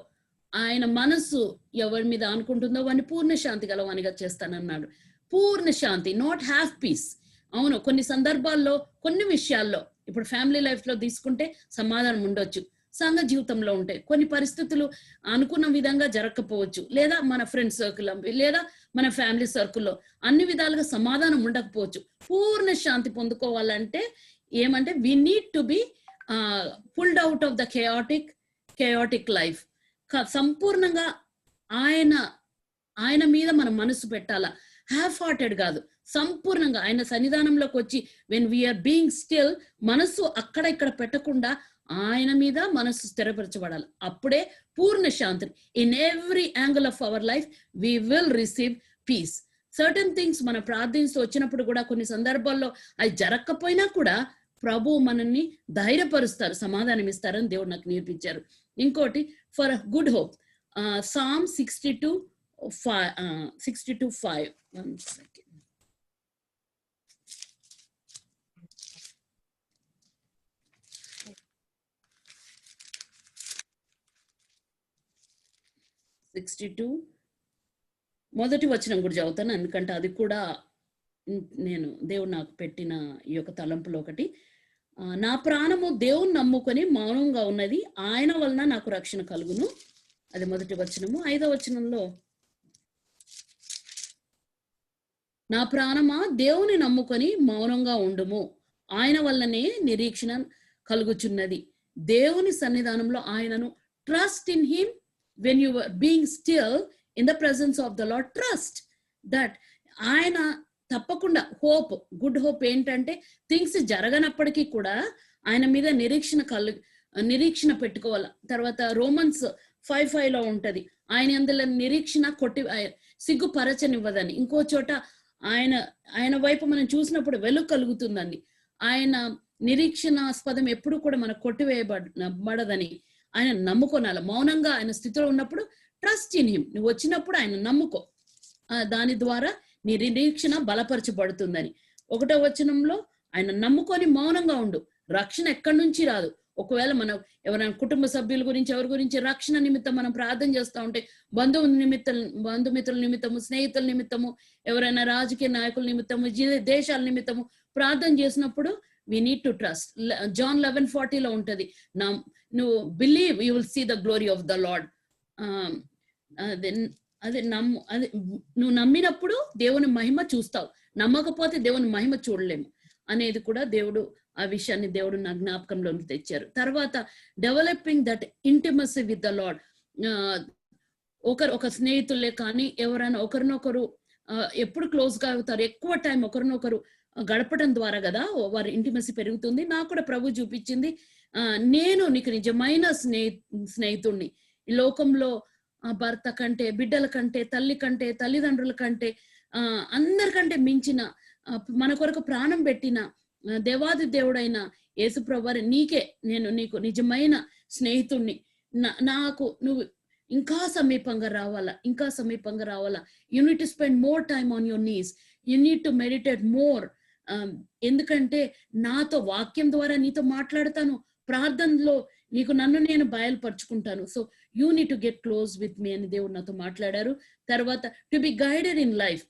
ఆయన మనస్సు ఎవరి మీద అనుకుంటుందో వాడిని పూర్ణ శాంతి గలవానిగా చేస్తానన్నాడు. పూర్ణ శాంతి, నాట్ హ్యావ్ పీస్. అవును, కొన్ని సందర్భాల్లో కొన్ని విషయాల్లో, ఇప్పుడు ఫ్యామిలీ లైఫ్ లో తీసుకుంటే సమాధానం ఉండొచ్చు, సంఘ జీవితంలో ఉంటాయి కొన్ని పరిస్థితులు అనుకున్న విధంగా జరగకపోవచ్చు, లేదా మన ఫ్రెండ్ సర్కిల్ లేదా మన ఫ్యామిలీ సర్కిల్లో అన్ని విధాలుగా సమాధానం ఉండకపోవచ్చు. పూర్ణ శాంతి పొందుకోవాలంటే ఏమంటే, we need to be pulled out of the chaotic life. సంపూర్ణంగా ఆయన మీద మన మనసు పెట్టాలా, హాఫ్ హార్టెడ్ కాదు, సంపూర్ణంగా ఆయన సన్నిధానంలోకి వచ్చి వెన్ వీఆర్ బీయింగ్ స్టిల్, మనసు అక్కడ ఇక్కడ పెట్టకుండా ఆయన మీద మనసు స్థిరపరచబడాలి. అప్పుడే పూర్ణ శాంతి. In every angle of our life we will receive peace. Certain things మన ప్రార్థిస్తూ వచ్చినప్పుడు కూడా కొన్ని సందర్భాల్లో అది జరగకపోయినా కూడా ప్రభు మనల్ని ధైర్యపరుస్తారు, సమాధానం ఇస్తారని దేవుడు నాకు నేర్పించారు. ఇంకోటి, for good hope, Psalm 62:5. 1 second. మొదటి వచనం కూడా చదువుతాను, ఎందుకంటే అది కూడా నేను దేవుడు నాకు పెట్టిన ఈ యొక్క తలంపులో ఒకటి. నా ప్రాణము దేవుని నమ్ముకొని మౌనంగా ఉన్నది, ఆయన వలన నాకు రక్షణ కలుగును. అది మొదటి వచనము. 5వ వచనంలో, నా ప్రాణమా దేవుని నమ్ముకొని మౌనంగా ఉండుము, ఆయన వల్లనే నిరీక్షణ కలుగుచున్నది. దేవుని సన్నిధానంలో ఆయనను trust in him when you are being still in the presence of the Lord. Trust that ఆయన తప్పకుండా హోప్, గుడ్ హోప్ ఏంటంటే థింగ్స్ జరగనప్పటికీ కూడా ఆయన మీద నిరీక్షణ పెట్టుకోవాలి. తర్వాత రోమన్స్ 5:5 ఉంటది, ఆయన అందులో నిరీక్షణ సిగ్గుపరచనివ్వదని. ఇంకో చోట ఆయన వైపు మనం చూసినప్పుడు వెలుగు కలుగుతుందండి. ఆయన నిరీక్షణాస్పదం ఎప్పుడు కూడా మనకు కొట్టివేయబడదని ఆయన నమ్ముకోనాలి. మౌనంగా ఆయన స్థితిలో ఉన్నప్పుడు ట్రస్ట్ ఇన్ హిమ్, నువ్వు వచ్చినప్పుడు ఆయన నమ్ముకో, దాని ద్వారా నీ నిరీక్షణ బలపరచబడుతుందని. 1వ వచనంలో, ఆయన నమ్ముకొని మౌనంగా ఉండు. రక్షణ ఎక్కడి నుంచి రాదు. ఒకవేళ మనం ఎవరైనా కుటుంబ సభ్యుల గురించి, ఎవరి గురించి రక్షణ నిమిత్తం మనం ప్రార్థన చేస్తూ ఉంటే, బంధుమిత్రుల నిమిత్తము, స్నేహితుల నిమిత్తము, ఎవరైనా రాజకీయ నాయకుల నిమిత్తము, దేశాల నిమిత్తము ప్రార్థన చేసినప్పుడు we need to trust. John 11:40 ఉంటది, నువ్వు believe you will see the glory of the Lord. అదే నువ్వు నమ్మినప్పుడు దేవుని మహిమ చూస్తావు, నమ్మకపోతే దేవుని మహిమ చూడలేము అనేది కూడా దేవుడు, ఆ విషయాన్ని దేవుడు నా జ్ఞాపకంలోకి తెచ్చారు. తర్వాత developing that intimacy with the lord. ఒక స్నేహితులే కానీ ఎవరైనా ఒకరినొకరు ఎప్పుడు క్లోజ్ గా అవుతారు, ఎక్కువ టైం ఒకరినొకరు గడపడం ద్వారా కదా వారి ఇంటిమసీ పెరుగుతుంది. నాకు కూడా ప్రభు చూపించింది, నేను నీకు నిజమైన స్నేహితుడిని. ఈ లోకంలో భర్త కంటే, బిడ్డల కంటే, తల్లి కంటే, తల్లిదండ్రుల కంటే, అందరికంటే మించిన మన కొరకు ప్రాణం పెట్టిన దేవాది దేవుడైన యేసుప్రభువారి నీకు నిజమైన స్నేహితుడిని. నాకు నువ్వు ఇంకా సమీపంగా రావాలా. You need to spend more time on your knees, you need to meditate more. ఎందుకంటే నాతో వాక్యం ద్వారా నీతో మాట్లాడతాను, ప్రార్థనలో నన్ను నేను బయలుపరుచుకుంటాను. So you need to get close with me అని దేవుడు నాతో మాట్లాడారు. తర్వాత to be guided in life.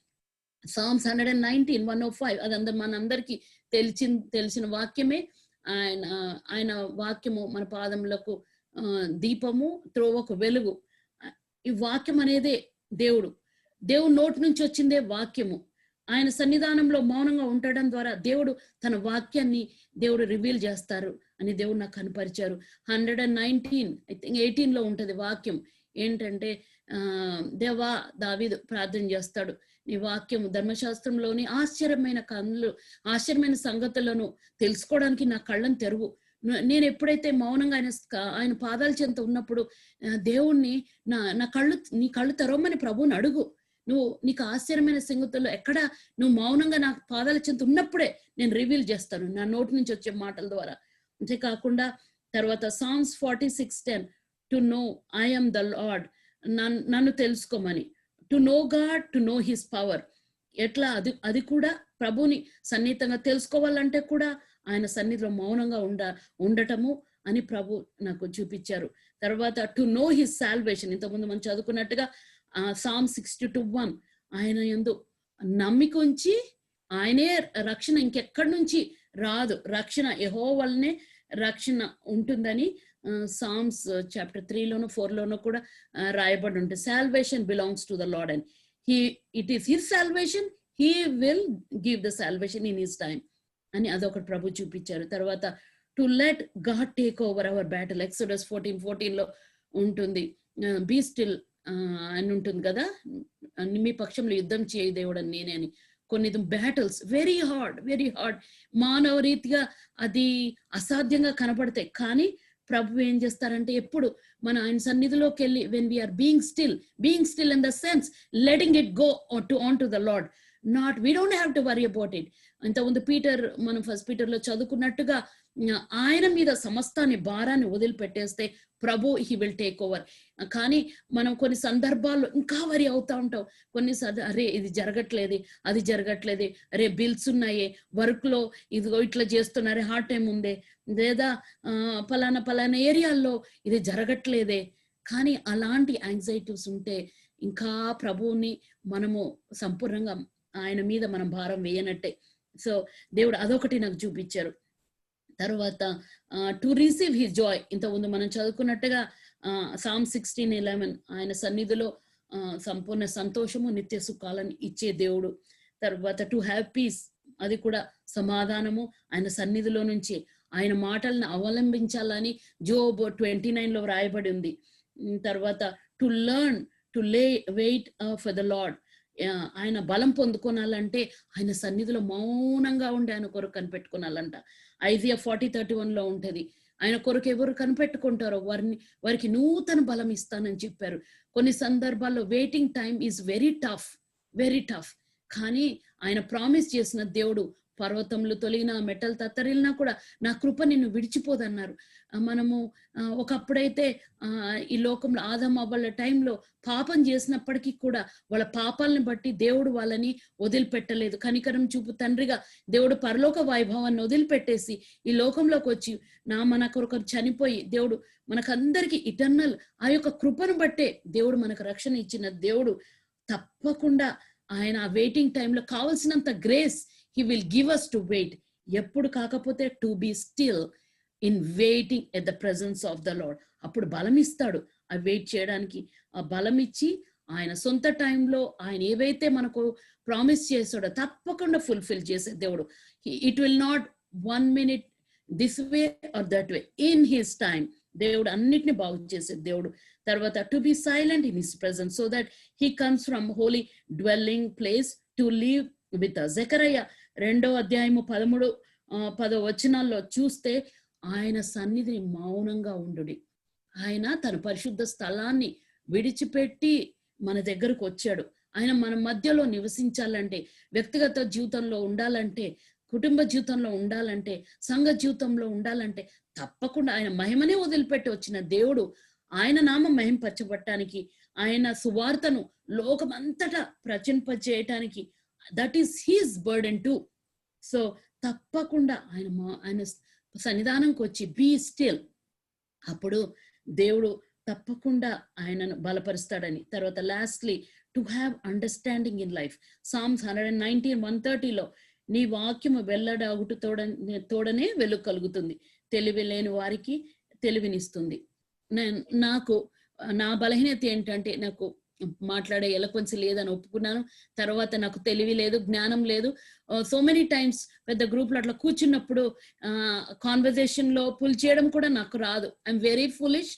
Psalms 119:105 అది మనందరికీ తెలిసిన వాక్యమే. ఆయన వాక్యము మన పాదములకు దీపము, త్రోవకు వెలుగు. ఈ వాక్యం అనేదే దేవుడు నోటి నుంచి వచ్చిందే వాక్యము. ఆయన సన్నిధానంలో మౌనంగా ఉండడం ద్వారా దేవుడు తన వాక్యాన్ని దేవుడు రివీల్ చేస్తారు అని దేవుడు నాకు కనపరిచారు. 119:18 ఉంటది వాక్యం. ఏంటంటే దేవా, దావీదు ప్రార్థన చేస్తాడు, నీ వాక్యం ధర్మశాస్త్రంలోని ఆశ్చర్యమైన సంగతులను తెలుసుకోవడానికి నా కళ్ళను తెరువు. నేను ఎప్పుడైతే మౌనంగా ఆయన పాదాల చెంత ఉన్నప్పుడు దేవుణ్ణి నీ కళ్ళు తెరవమని ప్రభువుని అడుగు. నీకు ఆశ్చర్యమైన సంగతులు ఎక్కడ నువ్వు మౌనంగా నా పాదాల చెంత ఉన్నప్పుడే నేను రివీల్ చేస్తాను నా నోటి నుంచి వచ్చే మాటల ద్వారా. అంతేకాకుండా తర్వాత Psalms 46:10 to know I am the Lord, నన్ను తెలుసుకోమని. To know God, to know his power. ఎట్లా అది కూడా ప్రభుని సన్నిహితంగా తెలుసుకోవాలంటే కూడా ఆయన సన్నిధిలో మౌనంగా ఉండటము అని ప్రభు నాకు చూపించారు. తర్వాత టు నో హిస్ సాల్వేషన్, ఇంతకుముందు మనం చదువుకున్నట్టుగా Psalm 62:1 ఆయన యందు నమ్మిక ఉంచి ఆయనే రక్షణ, ఇంకెక్కడి నుంచి రాదు రక్షణ, యెహోవా వల్లనే రక్షణ ఉంటుందని Psalms chapter 3 4 కూడా రాయబడి ఉంటుంది. Salvation belongs to the Lord and it is his salvation, he will give the salvation in his time అని అదొకటి ప్రభు చూపించారు. తర్వాత to let God take over our battle. Exodus 14:14 ఉంటుంది, బీ స్టిల్ అని ఉంటుంది కదా, మీ పక్షంలో యుద్ధం చేయ దేవుడు అని నేనే అని. కొన్ని బ్యాటిల్స్ వెరీ హార్డ్ మానవ రీతిగా అది అసాధ్యంగా కనపడతాయి. కానీ ప్రభు ఏం చేస్తారంటే ఎప్పుడు మన ఆయన సన్నిధిలోకి వెళ్ళి when we are being still in the sense letting it go on to the Lord, not we don't have to worry about it. ఇంతకుముందు మనం ఫస్ట్ పీటర్లో చదువుకున్నట్టుగా ఆయన మీద సమస్తాన్ని భారాన్ని వదిలిపెట్టేస్తే ప్రభు హీ విల్ టేక్ ఓవర్. కానీ మనం కొన్ని సందర్భాల్లో ఇంకా వరి అవుతా ఉంటాం. అరే ఇది జరగట్లేదు, అది జరగట్లేదు, అరే బిల్స్ ఉన్నాయే, వర్క్ లో ఇదిగో ఇట్లా చేస్తున్నారే, హార్డ్ టైం ఉందే, లేదా పలానా ఏరియాల్లో ఇది జరగట్లేదే. కానీ అలాంటి యాంగ్జైటీస్ ఉంటే ఇంకా ప్రభువుని మనము సంపూర్ణంగా ఆయన మీద మనం భారం వేయనట్టే. సో దేవుడు అదొకటి నాకు చూపించారు. తర్వాత టు రిసీవ్ హిస్ జాయ్, ఇంతకుముందు మనం చదువుకున్నట్టుగా Psalm 16:11 ఆయన సన్నిధిలో సంపూర్ణ సంతోషము నిత్య సుఖాలను ఇచ్చే దేవుడు. తర్వాత టు హ్యావ్ పీస్, అది కూడా సమాధానము ఆయన సన్నిధిలో నుంచి ఆయన మాటలను అవలంబించాలని జోబ్ 29 వ్రాయబడి ఉంది. తర్వాత to learn to wait for the lord, ఆయన బలం పొందుకోనాలంటే ఆయన సన్నిధిలో మౌనంగా ఉండి ఆయన కొరకు కనిపెట్టుకోనాలంట. Isaiah 40:31 ఉంటది, ఆయన కొరకు ఎవరు కనిపెట్టుకుంటారో వారికి నూతన బలం ఇస్తానని చెప్పారు. కొన్ని సందర్భాల్లో waiting time is very tough, కానీ ఆయన ప్రామిస్ చేసిన దేవుడు పర్వతములు తొలిగినా మెట్టలు తత్తరిల్లినా కూడా నా కృప నిన్ను విడిచిపోదన్నారు. మనము ఒకప్పుడైతే ఈ లోకంలో ఆదాము అవ్వల టైంలో పాపం చేసినప్పటికీ కూడా వాళ్ళ పాపాలను బట్టి దేవుడు వాళ్ళని వదిలిపెట్టలేదు. కనికరం చూపు తండ్రిగా దేవుడు పరలోక వైభవాన్ని వదిలిపెట్టేసి ఈ లోకంలోకి వచ్చి మన కొరకు చనిపోయి దేవుడు మనకందరికి ఇటర్నల్ ఆ యొక్క కృపను బట్టే దేవుడు మనకు రక్షణ ఇచ్చిన దేవుడు. తప్పకుండా ఆయన ఆ వెయిటింగ్ టైంలో కావలసినంత grace he will give us to wait. ఎప్పుడు కాకపోతే to be still in waiting at the presence of the Lord. అప్పుడు బలం ఇస్తాడు ఆ వెయిట్ చేయడానికి. ఆ బలం ఇచ్చి ఆయన సొంత టైంలో ఆయన ఏవైతే మనకు ప్రామిస్ చేస్తాడో తప్పకుండా ఫుల్ఫిల్ చేసే దేవుడు. It will not 1 minute this way or that way, in his time దేవుడు అన్నిటిని బాగు చేసే దేవుడు. తర్వాత to be silent in his presence so that he comes from holy dwelling place to live with us. జకరయ్య 2:13-10 చూస్తే ఆయన సన్నిధిని మౌనంగా ఉండుడి. ఆయన తన పరిశుద్ధ స్థలాన్ని విడిచిపెట్టి మన దగ్గరకు వచ్చాడు. ఆయన మన మధ్యలో నివసించాలంటే, వ్యక్తిగత జీవితంలో ఉండాలంటే, కుటుంబ జీవితంలో ఉండాలంటే, సంఘ జీవితంలో ఉండాలంటే తప్పకుండా ఆయన మహిమనే వదిలిపెట్టి వచ్చిన దేవుడు ఆయన నామం మహింపరచబడటానికి, ఆయన సువార్తను లోకమంతటా ప్రచురింపజేయటానికి that is his burden too. So తప్పకుండా ఆయన సన్నిధానంకి వచ్చి బీ స్టిల్, అప్పుడు దేవుడు తప్పకుండా ఆయనను బలపరుస్తాడని. తర్వాత lastly to have understanding in life. Psalms 119:130 నీ వాక్యము వెల్లడాగుట తోడనే వెలుగు కలుగుతుంది, తెలివి లేని వారికి తెలివినిస్తుంది. నాకు నా బలహీనత ఏంటంటే నాకు మాట్లాడే ఎలక్వెన్సీ లేదని ఒప్పుకున్నాను. తర్వాత నాకు తెలివి లేదు, జ్ఞానం లేదు. సో మెనీ టైమ్స్ పెద్ద గ్రూప్లో అట్లా కూర్చున్నప్పుడు కాన్వర్జేషన్ లో పుల్ చేయడం కూడా నాకు రాదు. ఐఎమ్ వెరీ ఫులిష్,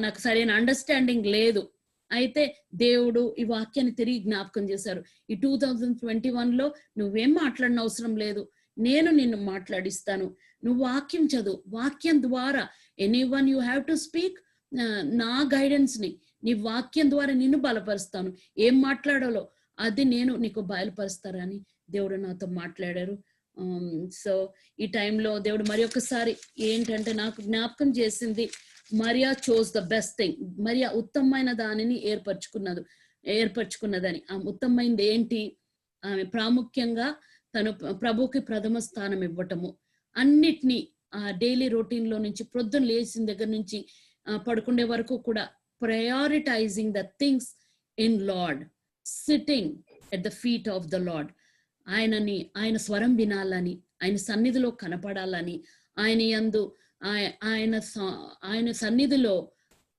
నాకు సరైన అండర్స్టాండింగ్ లేదు. అయితే దేవుడు ఈ వాక్యాన్ని తిరిగి జ్ఞాపకం చేశారు. ఈ 2021 నువ్వేం మాట్లాడిన అవసరం లేదు, నేను నిన్ను మాట్లాడిస్తాను. నువ్వు వాక్యం చదువు, వాక్యం ద్వారా anyone you have to speak, నా గైడెన్స్ ని నీ వాక్యం ద్వారా నిన్ను బలపరుస్తాను. ఏం మాట్లాడాలో అది నేను నీకు బయలుపరుస్తారని దేవుడు నాతో మాట్లాడారు. సో ఈ టైంలో దేవుడు మరి ఒకసారి ఏంటంటే నాకు జ్ఞాపకం చేసింది, Mariya chose the best thing. Mariya ఉత్తమమైన దానిని ఏర్పరచుకున్నదని. ఆ ఉత్తమమైనది ఏంటి? ఆమె ప్రాముఖ్యంగా తను ప్రభుకి ప్రథమ స్థానం ఇవ్వటము. అన్నిటినీ ఆ డైలీ రొటీన్ లో నుంచి ప్రొద్దున లేచిన దగ్గర నుంచి పడుకునే వరకు కూడా prioritizing the things in Lord, sitting at the feet of the Lord. ఆయన స్వరం వినాలని, ఆయన సన్నిధిలో కనపడాలని, ఆయన సన్నిధిలో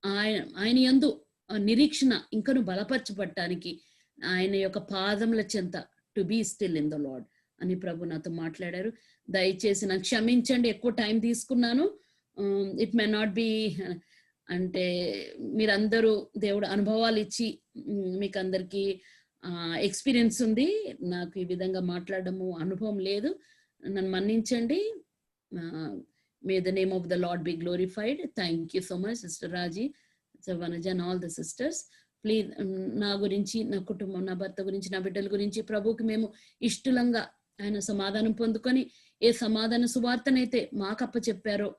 ఆయన యందు నిరీక్షణ ఇంకను బలపరచబడటానికి ఆయన యొక్క పాదముల చెంత to be still in the Lord అని ప్రభు నాతో మాట్లాడారు. దయచేసి నాకు క్షమించండి, ఎక్కువ టైం తీసుకున్నాను. ఇట్ మే నాట్ బి అంటే మీరందరూ దేవుడు అనుభవాలు ఇచ్చి మీకు అందరికీ ఎక్స్పీరియన్స్ ఉంది. నాకు ఈ విధంగా మాట్లాడము అనుభవం లేదు, నన్ను మన్నించండి. May the name of the lord B glorified. Thank you so much sister Raji, Vanaja and all the sisters. Please నా గురించి, నా కుటుంబం, నా భర్త గురించి, నా బిడ్డల గురించి ప్రభువుకి మేము ఇష్టలంగా ఆయన సమాధానం పొందుకొని ఏ సమాధాన సువార్తనైతే మాకప్ప చెప్పారో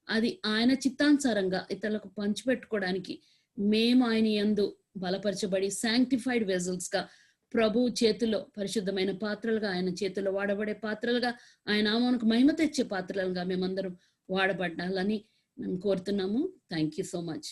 అది ఆయన చిత్తానుసారంగా ఇతరులకు పంచిపెట్టుకోవడానికి మేము ఆయన యందు బలపరచబడి శాంక్టిఫైడ్ వెజల్స్ గా ప్రభు చేతిలో పరిశుద్ధమైన పాత్రలుగా, ఆయన చేతిలో వాడబడే పాత్రలుగా, ఆయన నామమునకు మహిమ తెచ్చే పాత్రలుగా మేమందరం వాడబడాలని మేము కోరుతున్నాము. Thank you so much.